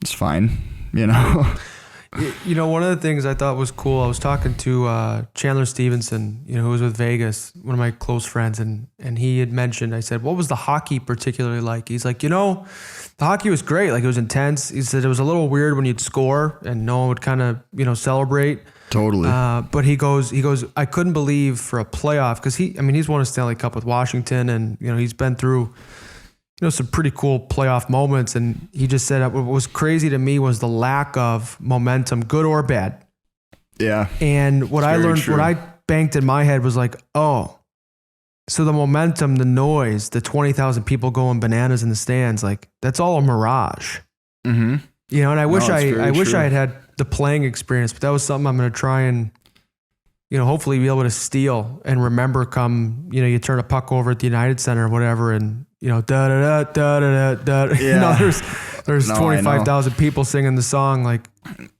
it's fine. One of the things I thought was cool, I was talking to Chandler Stevenson, who was with Vegas, one of my close friends, and he had mentioned, I said, what was the hockey particularly like? He's like, the hockey was great. Like it was intense. He said it was a little weird when you'd score and no one would kind of, celebrate. Totally. But he goes, I couldn't believe for a playoff, because he's won a Stanley Cup with Washington and, he's been through some pretty cool playoff moments. And he just said what was crazy to me was the lack of momentum, good or bad. Yeah. And what I learned, what I banked in my head was like, oh, so the momentum, the noise, the 20,000 people going bananas in the stands, like that's all a mirage. Mm-hmm. And I wish I had the playing experience, but that was something I'm going to try and, hopefully be able to steal and remember come, you turn a puck over at the United Center or whatever. And, da da da da da da. Yeah. There's No, 25,000 people singing the song. Like,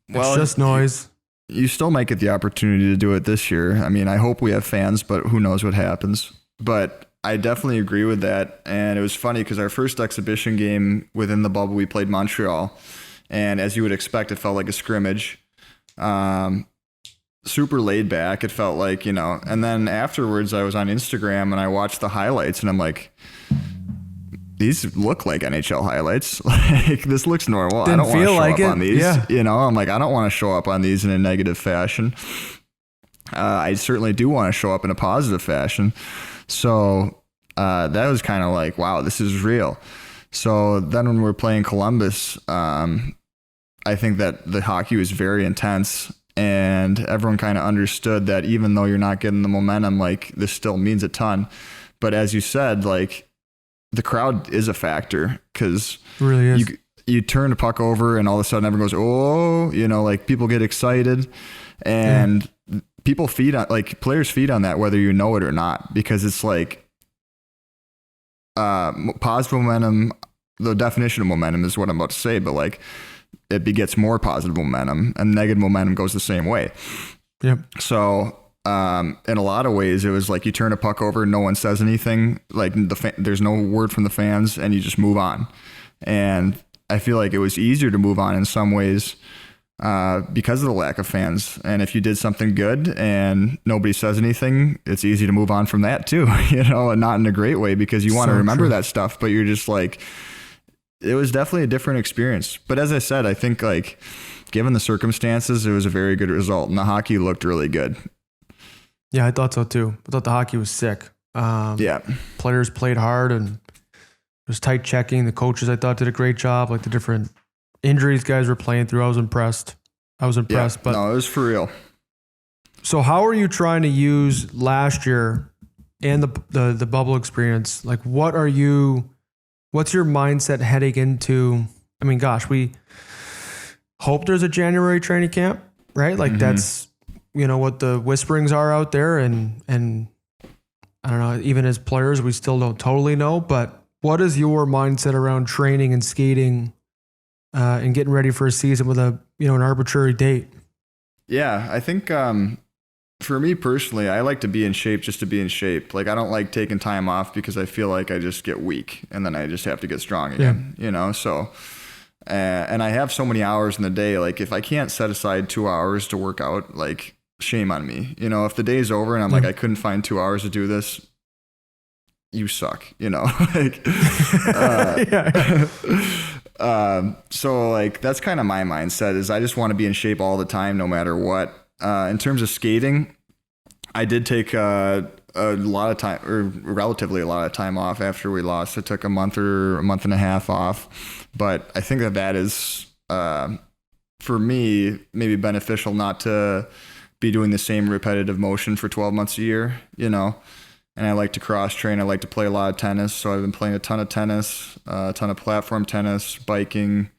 it's just noise. You still might get the opportunity to do it this year. I mean, I hope we have fans, but who knows what happens. But I definitely agree with that. And it was funny because our first exhibition game within the bubble, we played Montreal. And as you would expect, it felt like a scrimmage. Super laid back. It felt like, and then afterwards I was on Instagram and I watched the highlights and I'm like, these look like NHL highlights. Like, this looks normal. I don't want to show up on these. Yeah. I'm like, I don't want to show up on these in a negative fashion. I certainly do want to show up in a positive fashion. So that was kind of like, wow, this is real. So then when we're playing Columbus, I think that the hockey was very intense and everyone kind of understood that even though you're not getting the momentum, like, this still means a ton. But as you said, like, the crowd is a factor because really is. You turn the puck over and all of a sudden everyone goes, oh, like, people get excited and people feed on, like, players feed on that whether you know it or not, because it's like positive momentum. The definition of momentum is what I'm about to say, but like, it begets more positive momentum and negative momentum goes the same way. Yep. So in a lot of ways, it was like you turn a puck over, no one says anything, like there's no word from the fans, and you just move on. And I feel like it was easier to move on in some ways because of the lack of fans. And if you did something good and nobody says anything, it's easy to move on from that too, and not in a great way because you want to remember that stuff, but you're just like, it was definitely a different experience. But as I said, I think, like, given the circumstances, it was a very good result and the hockey looked really good. Yeah, I thought so too. I thought the hockey was sick. Players played hard and it was tight checking. The coaches, I thought, did a great job. Like, the different injuries guys were playing through, I was impressed. Yeah, but no, it was for real. So how are you trying to use last year and the bubble experience? Like, what's your mindset heading into? I mean, gosh, we hope there's a January training camp, right? Like, that's what the whisperings are out there, and I don't know, even as players, we still don't totally know, but what is your mindset around training and skating and getting ready for a season with an arbitrary date? Yeah, I think for me personally, I like to be in shape just to be in shape. Like, I don't like taking time off because I feel like I just get weak and then I just have to get strong again, so and I have so many hours in the day. Like, if I can't set aside 2 hours to work out, like, shame on me. If the day's over and I'm like, I couldn't find 2 hours to do this, you suck, like, so like, that's kind of my mindset, is I just want to be in shape all the time, no matter what. In terms of skating, I did take a lot of time, or relatively a lot of time off after we lost. I took a month or a month and a half off, but I think that is, for me, maybe beneficial not to be doing the same repetitive motion for 12 months a year, and I like to cross train. I like to play a lot of tennis. So I've been playing a ton of tennis, a ton of platform tennis, biking,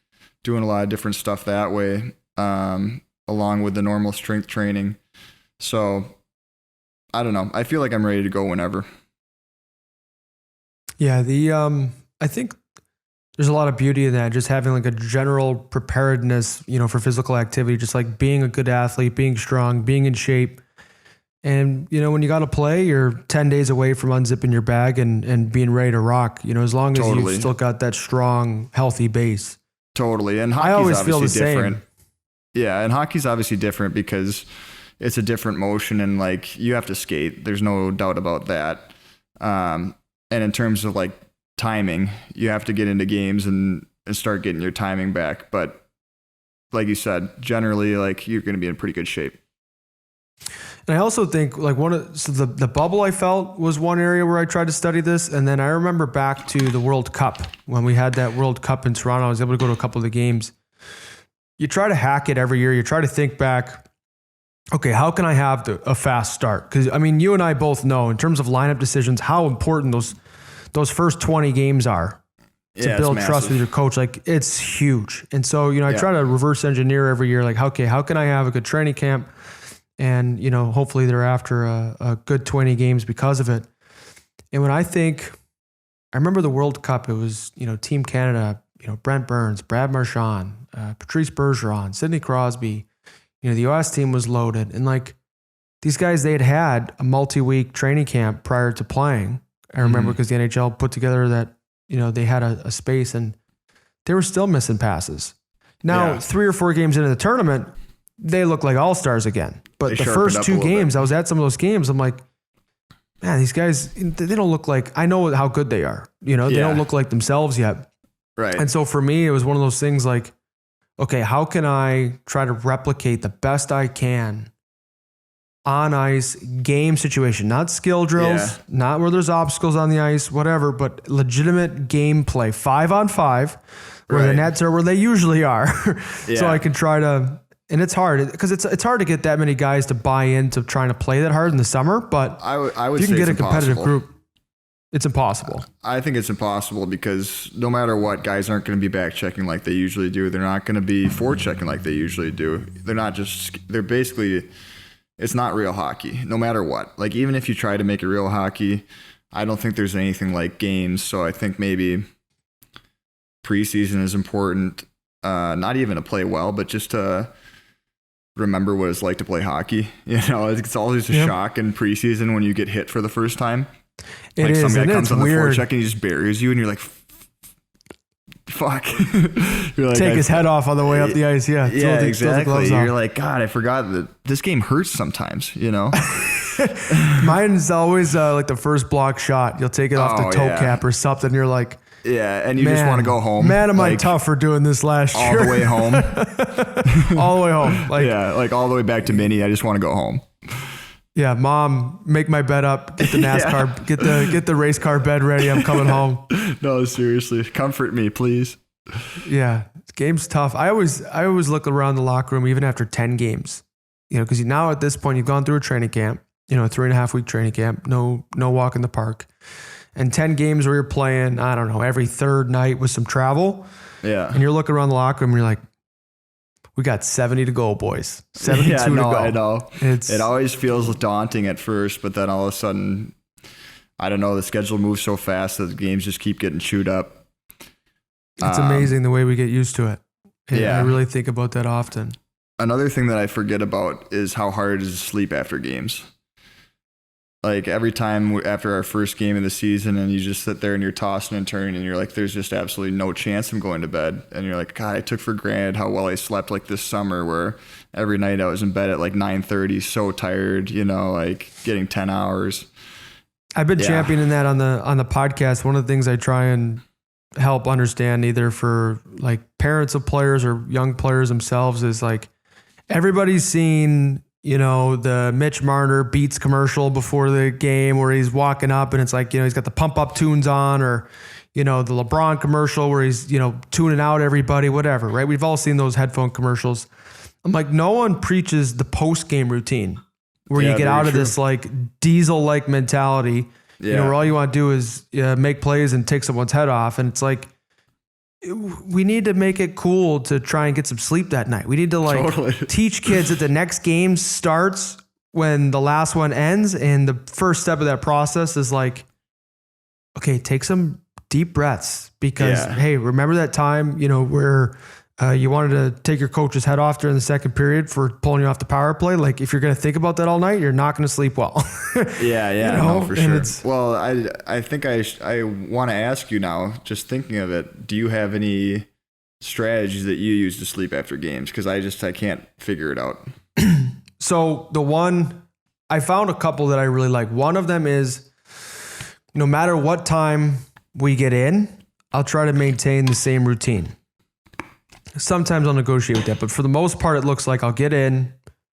doing a lot of different stuff that way, along with the normal strength training. So I don't know. I feel like I'm ready to go whenever. Yeah. I think there's a lot of beauty in that, just having like a general preparedness, for physical activity, just like being a good athlete, being strong, being in shape. And, when you got to play, you're 10 days away from unzipping your bag and being ready to rock, as long as you've still got that strong, healthy base. Totally. And hockey's I always feel the different. same. Yeah. And hockey's obviously different because it's a different motion and like you have to skate. There's no doubt about that. And in terms of like timing, you have to get into games and start getting your timing back. But like you said, generally, like, you're going to be in pretty good shape. And I also think like the bubble, I felt, was one area where I tried to study this. And then I remember back to the World Cup, when we had that World Cup in Toronto, I was able to go to a couple of the games. You try to hack it every year. You try to think back, okay, how can I have a fast start? Because I mean, you and I both know in terms of lineup decisions, how important those first 20 games are to build trust with your coach. Like, it's huge. And so, I try to reverse engineer every year. Like, okay, how can I have a good training camp? And, hopefully thereafter a good 20 games because of it. And when I think I remember the World Cup. It was, Team Canada, Brent Burns, Brad Marchand, Patrice Bergeron, Sidney Crosby. The U.S. team was loaded. And like these guys, they had a multi-week training camp prior to playing. I remember because the NHL put together that, they had a space and they were still missing passes. Now, 3 or 4 games into the tournament, they look like all-stars again. But the first 2 games, I was at some of those games, I'm like, man, these guys, they don't look like, I know how good they are. They don't look like themselves yet. Right. And so for me, it was one of those things like, okay, how can I try to replicate the best I can on ice game situation, not skill drills, not where there's obstacles on the ice, whatever, but legitimate gameplay, 5-on-5, where the nets are where they usually are. So I can try to, and it's hard because it's hard to get that many guys to buy into trying to play that hard in the summer, but I would if you say can get it's a competitive impossible. group, it's impossible. I think it's impossible because no matter what, guys aren't going to be back checking like they usually do. They're not going to be forward checking like they usually do. They're basically, it's not real hockey, no matter what. Like, even if you try to make it real hockey, I don't think there's anything like games. So I think maybe preseason is important, not even to play well, but just to remember what it's like to play hockey. It's always a shock in preseason when you get hit for the first time. It is, some guy and comes it's on the weird. forecheck and he just buries you, and you're like, "Fuck!" You're like, Take his head off on the way up the ice. Yeah, exactly. You're like, God, I forgot that this game hurts sometimes. Mine's always like the first block shot. You'll take it off the toe cap or something. You're like, and you just want to go home. Man, am I tough for doing this last year? All the way home. All the way home. Like all the way back to Minnie. I just want to go home. Yeah, Mom, make my bed up. Get the NASCAR, get the race car bed ready. I'm coming home. No, seriously, comfort me, please. Yeah, game's tough. I always look around the locker room even after 10 games. Because now at this point you've gone through a training camp. A 3.5-week training camp. No walk in the park, and 10 games where you're playing. I don't know, every third night with some travel. Yeah, and you're looking around the locker room. And you're like, we got 70 to go, boys. 72 to go. I know. It always feels daunting at first, but then all of a sudden, I don't know, the schedule moves so fast that the games just keep getting chewed up. It's amazing the way we get used to it. I really think about that often. Another thing that I forget about is how hard it is to sleep after games. Like every time after our first game of the season and you just sit there and you're tossing and turning and you're like, there's just absolutely no chance I'm going to bed. And you're like, God, I took for granted how well I slept like this summer where every night I was in bed at like 9:30, so tired, like getting 10 hours. I've been championing that on the podcast. One of the things I try and help understand either for like parents of players or young players themselves is like everybody's seen the Mitch Marner Beats commercial before the game where he's walking up and it's like, he's got the pump up tunes on, or, the LeBron commercial where he's, tuning out everybody, whatever, right? We've all seen those headphone commercials. I'm like, no one preaches the post game routine where you get out of this like diesel like mentality, where all you want to do is make plays and take someone's head off. And it's like, we need to make it cool to try and get some sleep that night. We need to teach kids that the next game starts when the last one ends. And the first step of that process is like, okay, take some deep breaths because, hey, remember that time, where you wanted to take your coach's head off during the second period for pulling you off the power play. Like if you're going to think about that all night, you're not going to sleep well. No, for sure. Well, I think I want to ask you now, just thinking of it, do you have any strategies that you use to sleep after games? Because I can't figure it out. So I found a couple that I really like. One of them is no matter what time we get in, I'll try to maintain the same routine. Sometimes I'll negotiate with that, but for the most part, it looks like I'll get in,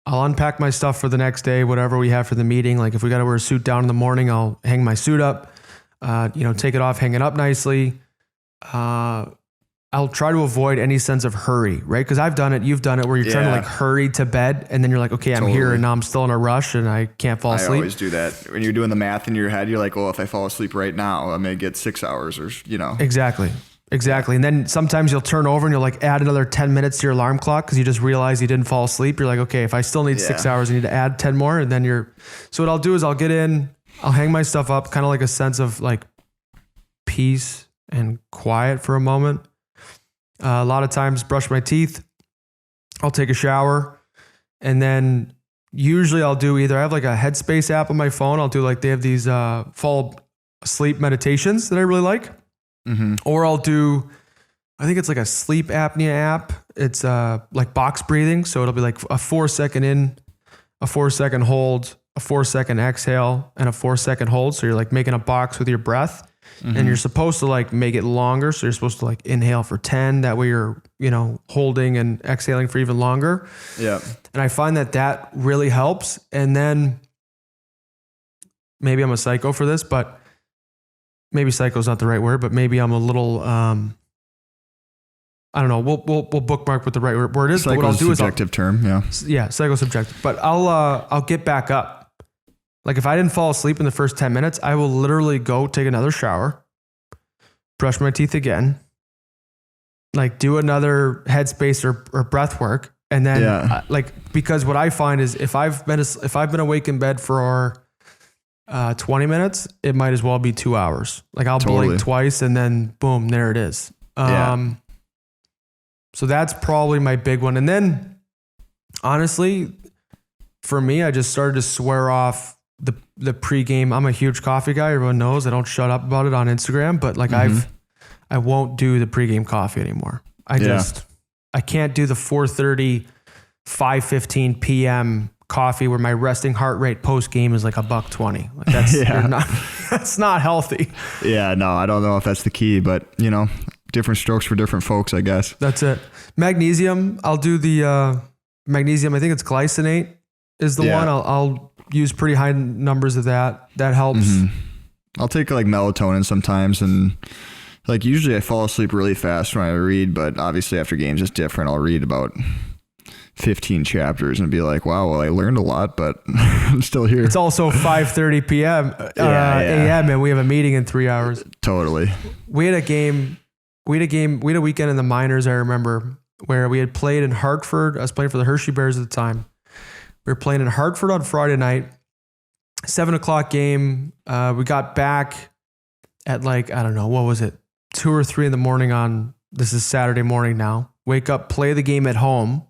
I'll unpack my stuff for the next day, whatever we have for the meeting. Like if we got to wear a suit down in the morning, I'll hang my suit up, take it off, hang it up nicely. I'll try to avoid any sense of hurry, right? Because I've done it, you've done it, where you're trying to like hurry to bed, and then you're like, okay, I'm here, and now I'm still in a rush, and I can't fall asleep. I always do that. When you're doing the math in your head, you're like, well, if I fall asleep right now, I may get 6 hours, or Exactly. And then sometimes you'll turn over and you'll like add another 10 minutes to your alarm clock because you just realize you didn't fall asleep. You're like, okay, if I still need 6 hours, I need to add 10 more. And then so what I'll do is I'll get in, I'll hang my stuff up, kind of like a sense of like peace and quiet for a moment. A lot of times brush my teeth. I'll take a shower, and then usually I'll do either, I have like a Headspace app on my phone. I'll do like, they have these fall asleep meditations that I really like. Or I'll do, I think it's like a sleep apnea app. It's like box breathing. So it'll be like a 4-second in, a 4-second hold, a 4-second exhale, and a 4-second hold. So you're like making a box with your breath, and you're supposed to like make it longer. So you're supposed to like inhale for 10. That way you're, holding and exhaling for even longer. Yeah. And I find that really helps. And then maybe I'm a psycho for this, but maybe psycho is not the right word, but maybe I'm a little, I don't know. We'll bookmark what the right word is. But what I'll do is subjective term. Yeah. Yeah. Psychosubjective, but I'll get back up. Like if I didn't fall asleep in the first 10 minutes, I will literally go take another shower, brush my teeth again, like do another Headspace or breath work. And then because what I find is if I've been awake in bed for 20 minutes, it might as well be 2 hours. Like I'll blink twice and then boom, there it is. So that's probably my big one. And then honestly, for me, I just started to swear off the pregame. I'm a huge coffee guy. Everyone knows I don't shut up about it on Instagram, but like I won't do the pregame coffee anymore. I can't do the 4:30, 5:15 PM coffee where my resting heart rate post game is like $1.20. Like that's not healthy. Yeah, no, I don't know if that's the key, but different strokes for different folks, I guess. That's it. Magnesium. I'll do the magnesium. I think it's glycinate is the one. I'll use pretty high numbers of that. That helps. I'll take like melatonin sometimes, and like usually I fall asleep really fast when I read, but obviously after games it's different. I'll read about 15 chapters and be like, wow, well, I learned a lot, but I'm still here. It's also 5:30 p.m. a.m. and we have a meeting in 3 hours. Totally. We had a weekend in the minors, I remember, where we had played in Hartford. I was playing for the Hershey Bears at the time. We were playing in Hartford on Friday night, 7:00 game. We got back at like, I don't know, what was it? 2 or 3 in the morning this is Saturday morning now. Wake up, play the game at home.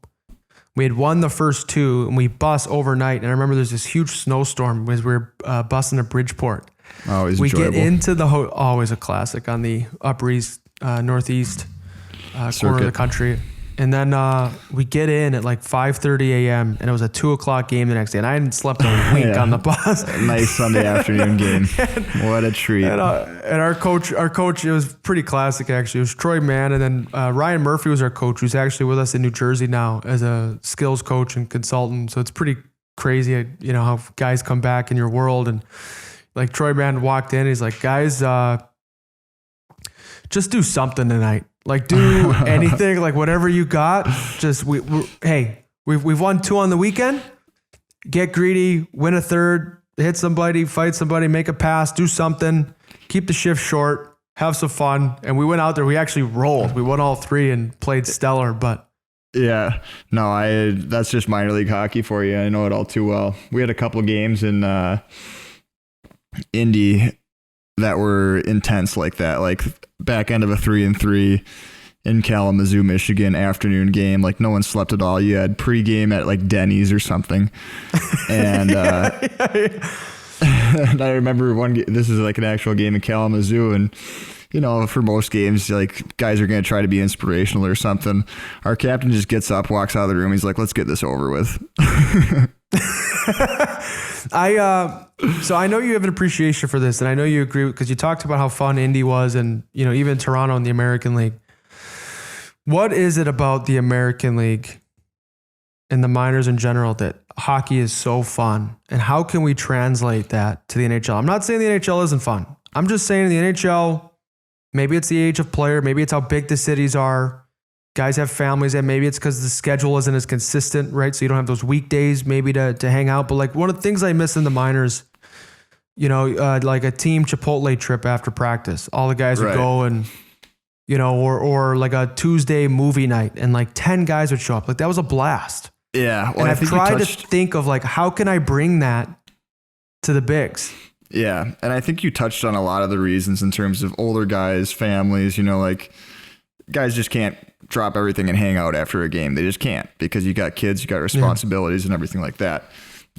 We had won the first 2 and we bus overnight. And I remember there's this huge snowstorm as we were busing to Bridgeport. Always we enjoyable. Get into always a classic on the Upper East, Northeast corner of the country. And then we get in at like 5:30 a.m. and it was a 2:00 game the next day. And I hadn't slept a week on the bus. A nice Sunday afternoon game. What a treat. And our coach, it was pretty classic actually. It was Troy Mann. And then Ryan Murphy was our coach, who's actually with us in New Jersey now as a skills coach and consultant. So it's pretty crazy, how guys come back in your world. And like Troy Mann walked in, he's like, guys, just do something tonight. Like do anything, like whatever you got. Just we've won 2 on the weekend. Get greedy, win a third, hit somebody, fight somebody, make a pass, do something, keep the shift short, have some fun. And we went out there. We actually rolled. We won all 3 and played stellar. But yeah, no, that's just minor league hockey for you. I know it all too well. We had a couple of games in Indy that were intense like that, like back end of a 3-3 in Kalamazoo, Michigan, afternoon game. Like no one slept at all. You had pregame at like Denny's or something. And, and I remember this is like an actual game in Kalamazoo, and for most games, like guys are going to try to be inspirational or something. Our captain just gets up, walks out of the room. He's like, let's get this over with. So I know you have an appreciation for this, and I know you agree because you talked about how fun Indy was, and even Toronto and the American League. What is it about the American League and the minors in general that hockey is so fun, and how can we translate that to the NHL? I'm not saying the NHL isn't fun. I'm just saying the NHL, maybe it's the age of player, maybe it's how big the cities are. Guys have families, and maybe it's because the schedule isn't as consistent, right? So you don't have those weekdays maybe to hang out. But like one of the things I miss in the minors, like a team Chipotle trip after practice. All the guys would go and, or like a Tuesday movie night and like 10 guys would show up. Like that was a blast. Yeah. Well, and I've tried to think of like, how can I bring that to the bigs? Yeah. And I think you touched on a lot of the reasons in terms of older guys, families, like guys just can't drop everything and hang out after a game. They just can't, because you got kids, you got responsibilities and everything like that.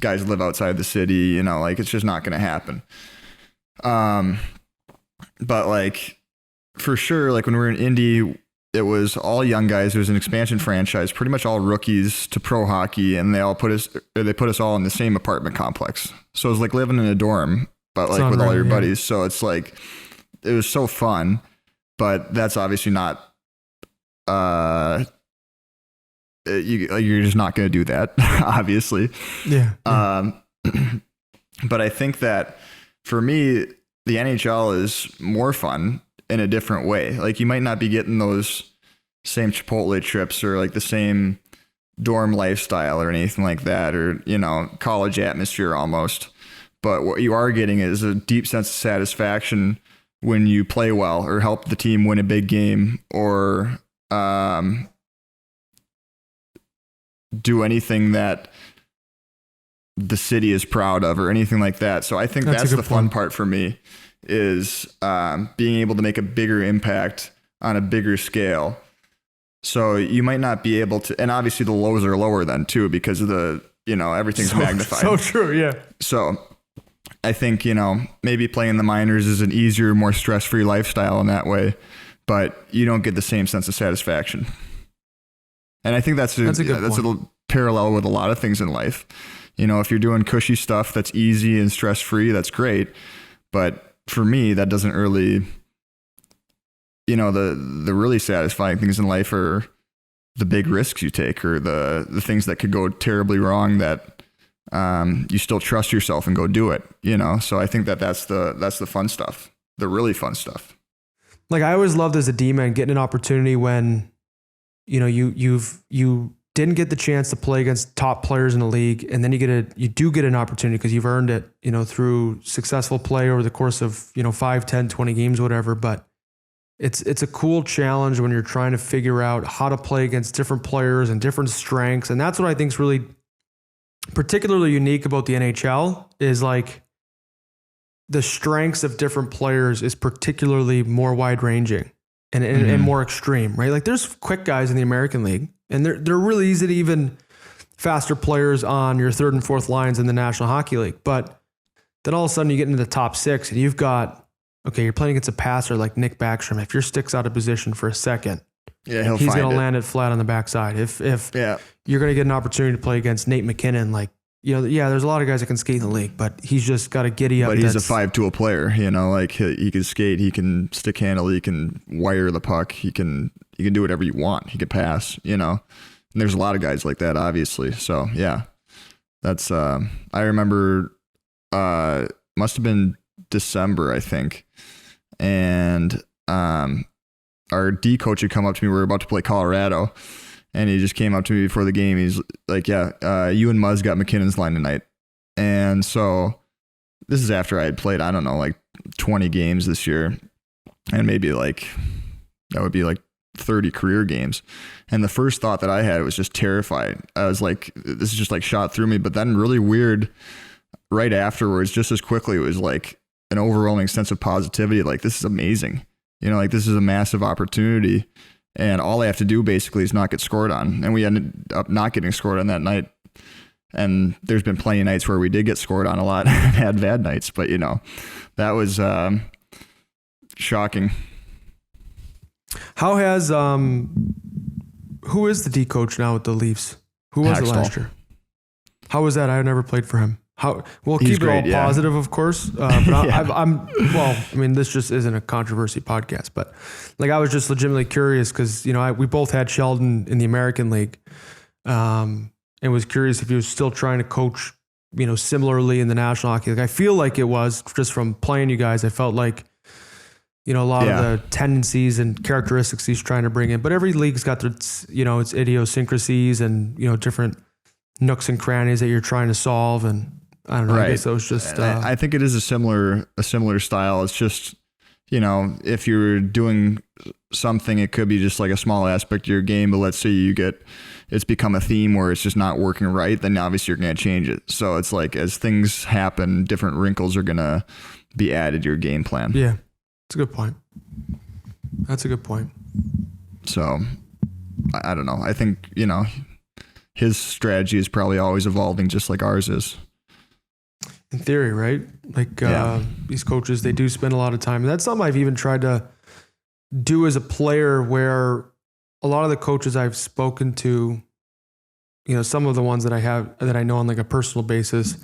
Guys live outside the city, like it's just not going to happen. But like for sure, like when we were in Indy, it was all young guys. It was an expansion franchise, pretty much all rookies to pro hockey. And they put us all in the same apartment complex. So it was like living in a dorm, but like with all your buddies. So it's like, it was so fun, but that's obviously not, you're just not going to do that, obviously. Yeah. But I think that for me, the NHL is more fun in a different way. Like you might not be getting those same Chipotle trips or like the same dorm lifestyle or anything like that, or, college atmosphere almost. But what you are getting is a deep sense of satisfaction when you play well or help the team win a big game or do anything that the city is proud of or anything like that. So I think that's the fun part for me is being able to make a bigger impact on a bigger scale. So you might not be able to, and obviously the lows are lower then too, because of the, everything's magnified. So true. Yeah. So I think, maybe playing the minors is an easier, more stress-free lifestyle in that way, but you don't get the same sense of satisfaction. And I think that's a parallel with a lot of things in life. If you're doing cushy stuff that's easy and stress-free, that's great. But for me, that doesn't really, the really satisfying things in life are the big risks you take or the things that could go terribly wrong that you still trust yourself and go do it, So I think that's the fun stuff, the really fun stuff. Like I always loved as a D-man getting an opportunity when, you didn't get the chance to play against top players in the league. And then you do get an opportunity because you've earned it, through successful play over the course of, 5, 10, 20 games, whatever. But it's a cool challenge when you're trying to figure out how to play against different players and different strengths. And that's what I think is really particularly unique about the NHL is like the strengths of different players is particularly more wide ranging and more extreme, right? Like there's quick guys in the American League and they're really easy to even faster players on your third and fourth lines in the National Hockey League. But then all of a sudden you get into the top six and you've got, you're playing against a passer like Nick Backstrom. If your stick's out of position for a second, he's going to land it flat on the backside. If you're going to get an opportunity to play against Nate McKinnon, like, there's a lot of guys that can skate in the league, but he's just got to giddy up. But he's a 5-tool player, like he can skate, he can stick handle, he can wire the puck, he can do whatever you want. He can pass, and there's a lot of guys like that, obviously. So yeah, that's, I remember, must have been December, I think. And, our D coach had come up to me. We were about to play Colorado. And he just came up to me before the game. He's like, you and Muzz got McKinnon's line tonight. And so this is after I had played, I don't know, like 20 games this year. And maybe that would be like 30 career games. And the first thought that I had was just terrified. I was like, this is just like shot through me. But then really weird right afterwards, just as quickly, it was like an overwhelming sense of positivity. Like, this is amazing. Like this is a massive opportunity. And all I have to do basically is not get scored on. And we ended up not getting scored on that night. And there's been plenty of nights where we did get scored on a lot and had bad nights. But, that was shocking. How has, who is the D coach now with the Leafs? Who was it last year? How was that? I never played for him. We'll keep it all positive, of course. But this just isn't a controversy podcast, but like I was just legitimately curious because, we both had Sheldon in the American League and was curious if he was still trying to coach, similarly in the National Hockey League. I feel like it was just from playing you guys. I felt like, a lot of the tendencies and characteristics he's trying to bring in, but every league's got its idiosyncrasies and, different nooks and crannies that you're trying to solve. And I don't know. Right. I guess it was just. I think it is a similar style. It's just if you're doing something, it could be just like a small aspect of your game, but let's say it's become a theme where it's just not working right, then obviously you're going to change it. So it's like, as things happen, different wrinkles are going to be added to your game plan. Yeah. That's a good point. So I don't know. I think, his strategy is probably always evolving just like ours is. In theory, right? Like these coaches, they do spend a lot of time. And that's something I've even tried to do as a player, where a lot of the coaches I've spoken to, some of the ones that I know on like a personal basis,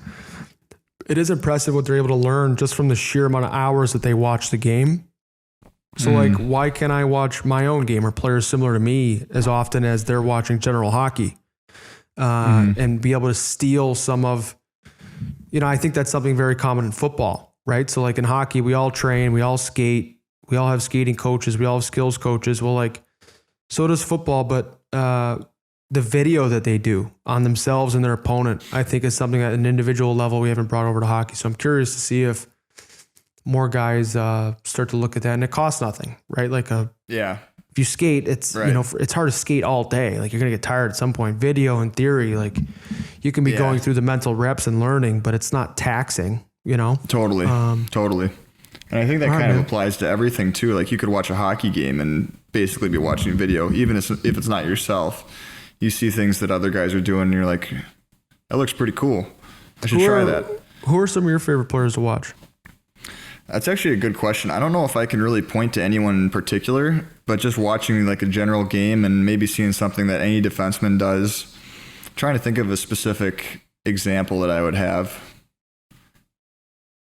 it is impressive what they're able to learn just from the sheer amount of hours that they watch the game. So like, why can't I watch my own game or players similar to me as often as they're watching general hockey, and be able to steal some of, I think that's something very common in football, right? So like in hockey, we all train, we all skate, we all have skating coaches, we all have skills coaches. Well, like, so does football, but the video that they do on themselves and their opponent, I think is something at an individual level we haven't brought over to hockey. So I'm curious to see if more guys start to look at that, and it costs nothing, right? Like if you skate, it's, right. It's hard to skate all day. Like, you're going to get tired at some point. Video, in theory, like, you can be going through the mental reps and learning, but it's not taxing, Totally. Totally. And I think that kind of applies to everything too. Like, you could watch a hockey game and basically be watching video, even if it's not yourself. You see things that other guys are doing and you're like, that looks pretty cool. I should try that. Who are some of your favorite players to watch? That's actually a good question. I don't know if I can really point to anyone in particular, but just watching like a general game and maybe seeing something that any defenseman does. I'm trying to think of a specific example that I would have.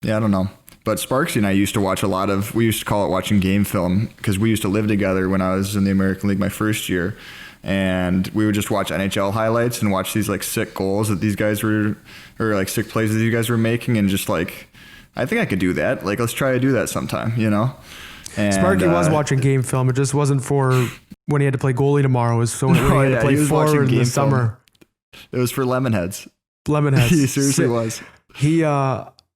Yeah, I don't know. But Sparksy and I used to watch we used to call it watching game film, because we used to live together when I was in the American League my first year. And we would just watch NHL highlights and watch these like sick goals that these guys were, or like sick plays that you guys were making, and just like, I think I could do that. Like, let's try to do that sometime, And, Sparky was watching game film. It just wasn't for when he had to play goalie tomorrow. It was so when he had to play forward in the summer. It was for Lemonheads. He seriously was.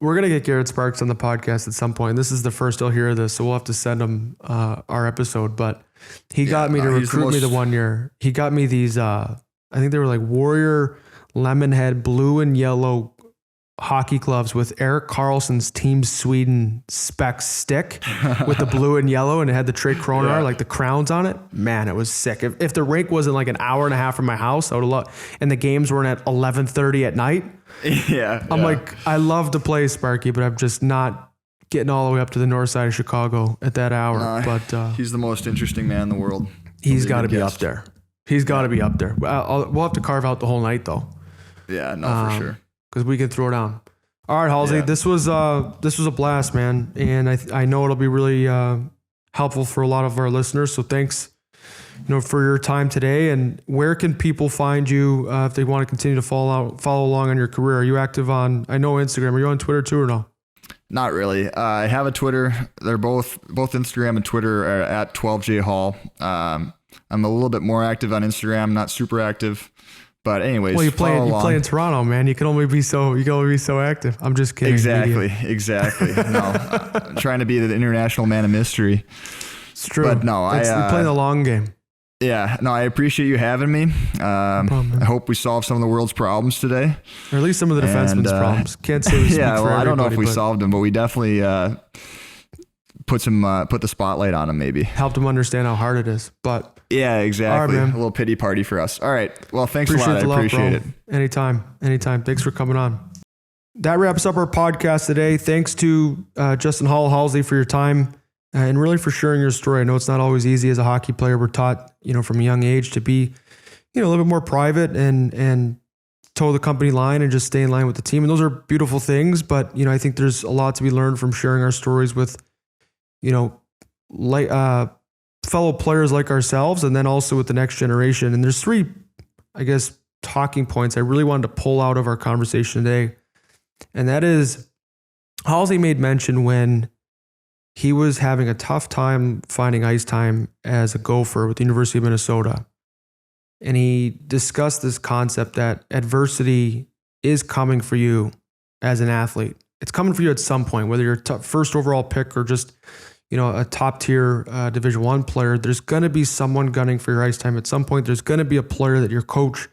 We're going to get Garrett Sparks on the podcast at some point. This is the first he'll hear this, so we'll have to send him our episode. But he got me to recruit me the one year. He got me these, I think they were like Warrior Lemonhead blue and yellow hockey gloves with Erik Karlsson's Team Sweden spec stick with the blue and yellow, and it had the Tre Kronor, like the crowns on it. Man, it was sick. If the rink wasn't like an hour and a half from my house, I would have loved, and the games weren't at 11:30 at night. I'm like, I love to play Sparky, but I'm just not getting all the way up to the north side of Chicago at that hour. But he's the most interesting man in the world. He's got to be up there. He's got to be up there. We'll have to carve out the whole night though. Yeah, no, for sure. Because we can throw down. All right, Halsey, this was a blast, man, and I know it'll be really helpful for a lot of our listeners. So thanks, for your time today. And where can people find you if they want to continue to follow along on your career? Are you active on? I know Instagram. Are you on Twitter too, or no? Not really. I have a Twitter. They're both Instagram and Twitter are at 12J Holl. I'm a little bit more active on Instagram, not super active. But anyways, well, you play in Toronto, man. You can only be so active. I'm just kidding. Exactly. No, I'm trying to be the international man of mystery. It's true. But no, you're playing the long game. Yeah, no, I appreciate you having me. I hope we solved some of the world's problems today, or at least some of the defensemen's problems. Can't say we speak for I don't know if we solved them, but we definitely put the spotlight on them. Maybe helped them understand how hard it is. But yeah, exactly. A little pity party for us. All right. Well, thanks a lot. I appreciate it. Anytime. Thanks for coming on. That wraps up our podcast today. Thanks to Justin Holl, Halsey, for your time and really for sharing your story. I know it's not always easy as a hockey player. We're taught, from a young age to be, a little bit more private and toe the company line and just stay in line with the team. And those are beautiful things. But, I think there's a lot to be learned from sharing our stories with, fellow players like ourselves, and then also with the next generation. And there's three, talking points I really wanted to pull out of our conversation today. And that is, Halsey made mention when he was having a tough time finding ice time as a Gopher with the University of Minnesota. And he discussed this concept that adversity is coming for you as an athlete. It's coming for you at some point, whether you're first overall pick or just, a top tier Division I player, there's going to be someone gunning for your ice time at some point. There's going to be a player that your coach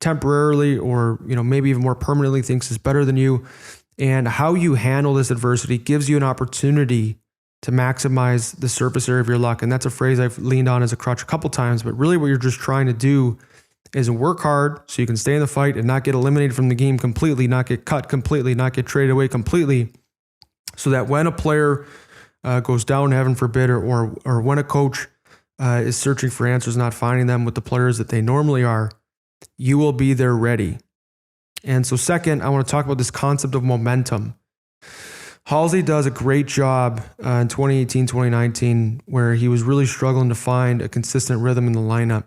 temporarily or maybe even more permanently thinks is better than you. And how you handle this adversity gives you an opportunity to maximize the surface area of your luck. And that's a phrase I've leaned on as a crutch a couple times, but really what you're just trying to do is work hard so you can stay in the fight and not get eliminated from the game completely, not get cut completely, not get traded away completely, so that when a player goes down, heaven forbid, or when a coach is searching for answers, not finding them with the players that they normally are, you will be there ready. And so second, I want to talk about this concept of momentum. Halsey does a great job in 2018, 2019, where he was really struggling to find a consistent rhythm in the lineup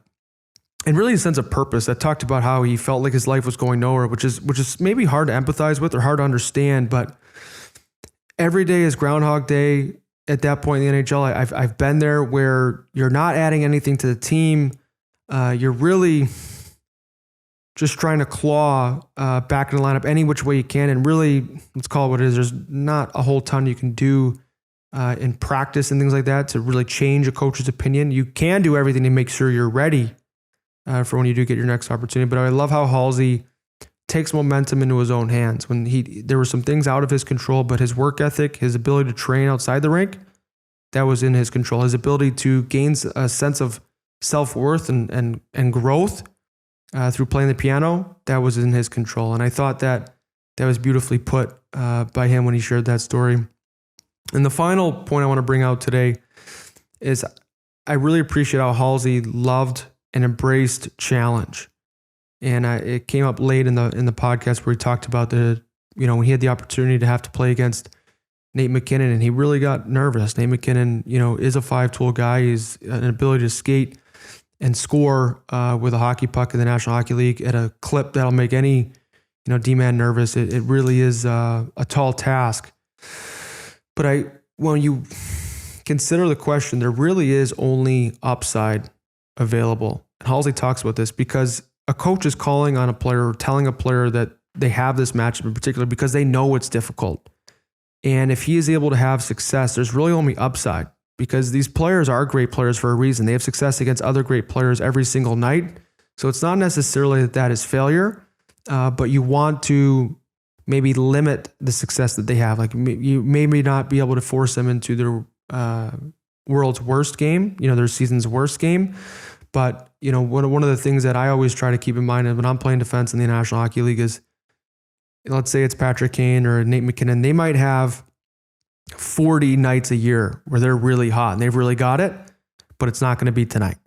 and really a sense of purpose. I talked about how he felt like his life was going nowhere, which is maybe hard to empathize with or hard to understand, but every day is Groundhog Day at that point in the NHL. I've been there where you're not adding anything to the team. You're really just trying to claw back in the lineup any which way you can. And really, let's call it what it is. There's not a whole ton you can do in practice and things like that to really change a coach's opinion. You can do everything to make sure you're ready for when you do get your next opportunity. But I love how Halsey takes momentum into his own hands. When there were some things out of his control, but his work ethic, his ability to train outside the rink, that was in his control. His ability to gain a sense of self-worth and growth through playing the piano, that was in his control. And I thought that was beautifully put by him when he shared that story. And the final point I want to bring out today is I really appreciate how Halsey loved and embraced challenge. And it came up late in the podcast where he talked about when he had the opportunity to have to play against Nate McKinnon, and he really got nervous. Nate McKinnon, is a 5-tool guy. He's an ability to skate and score with a hockey puck in the National Hockey League at a clip that'll make any D-man nervous. It really is a tall task. But when you consider the question, there really is only upside available. And Halsey talks about this because a coach is calling on a player or telling a player that they have this matchup in particular because they know it's difficult. And if he is able to have success, there's really only upside because these players are great players for a reason. They have success against other great players every single night. So it's not necessarily that is failure, but you want to maybe limit the success that they have. Like you maybe not be able to force them into their world's worst game, their season's worst game. But, one of the things that I always try to keep in mind when I'm playing defense in the National Hockey League is, let's say it's Patrick Kane or Nate McKinnon, they might have 40 nights a year where they're really hot and they've really got it, but it's not going to be tonight.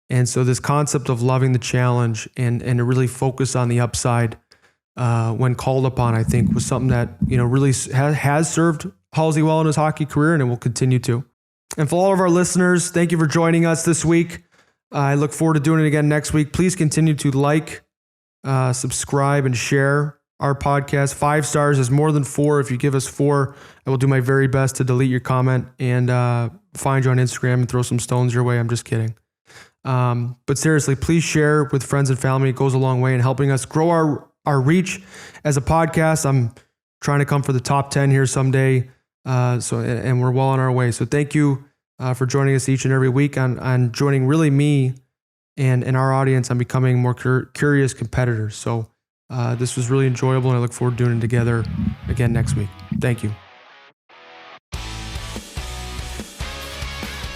And so this concept of loving the challenge and to really focus on the upside when called upon, I think was something that, really has served Halsey well in his hockey career, and it will continue to. And for all of our listeners, thank you for joining us this week. I look forward to doing it again next week. Please continue to like, subscribe, and share our podcast. 5 stars is more than 4. If you give us 4, I will do my very best to delete your comment and find you on Instagram and throw some stones your way. I'm just kidding. But seriously, please share with friends and family. It goes a long way in helping us grow our reach as a podcast. I'm trying to come for the top 10 here someday. And we're well on our way. So thank you for joining us each and every week on joining really me and our audience on becoming more curious competitors. So this was really enjoyable, and I look forward to doing it together again next week. Thank you.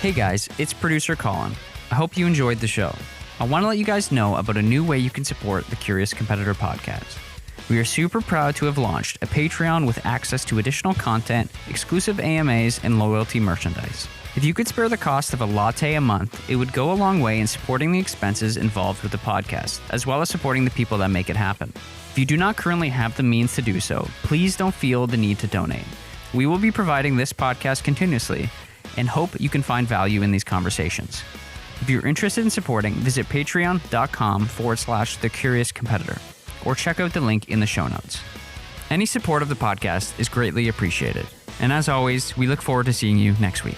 Hey guys, it's producer Colin. I hope you enjoyed the show. I want to let you guys know about a new way you can support the Curious Competitor podcast. We are super proud to have launched a Patreon with access to additional content, exclusive AMAs, and loyalty merchandise. If you could spare the cost of a latte a month, it would go a long way in supporting the expenses involved with the podcast, as well as supporting the people that make it happen. If you do not currently have the means to do so, please don't feel the need to donate. We will be providing this podcast continuously and hope you can find value in these conversations. If you're interested in supporting, visit patreon.com/thecuriouscompetitor or check out the link in the show notes. Any support of the podcast is greatly appreciated. And as always, we look forward to seeing you next week.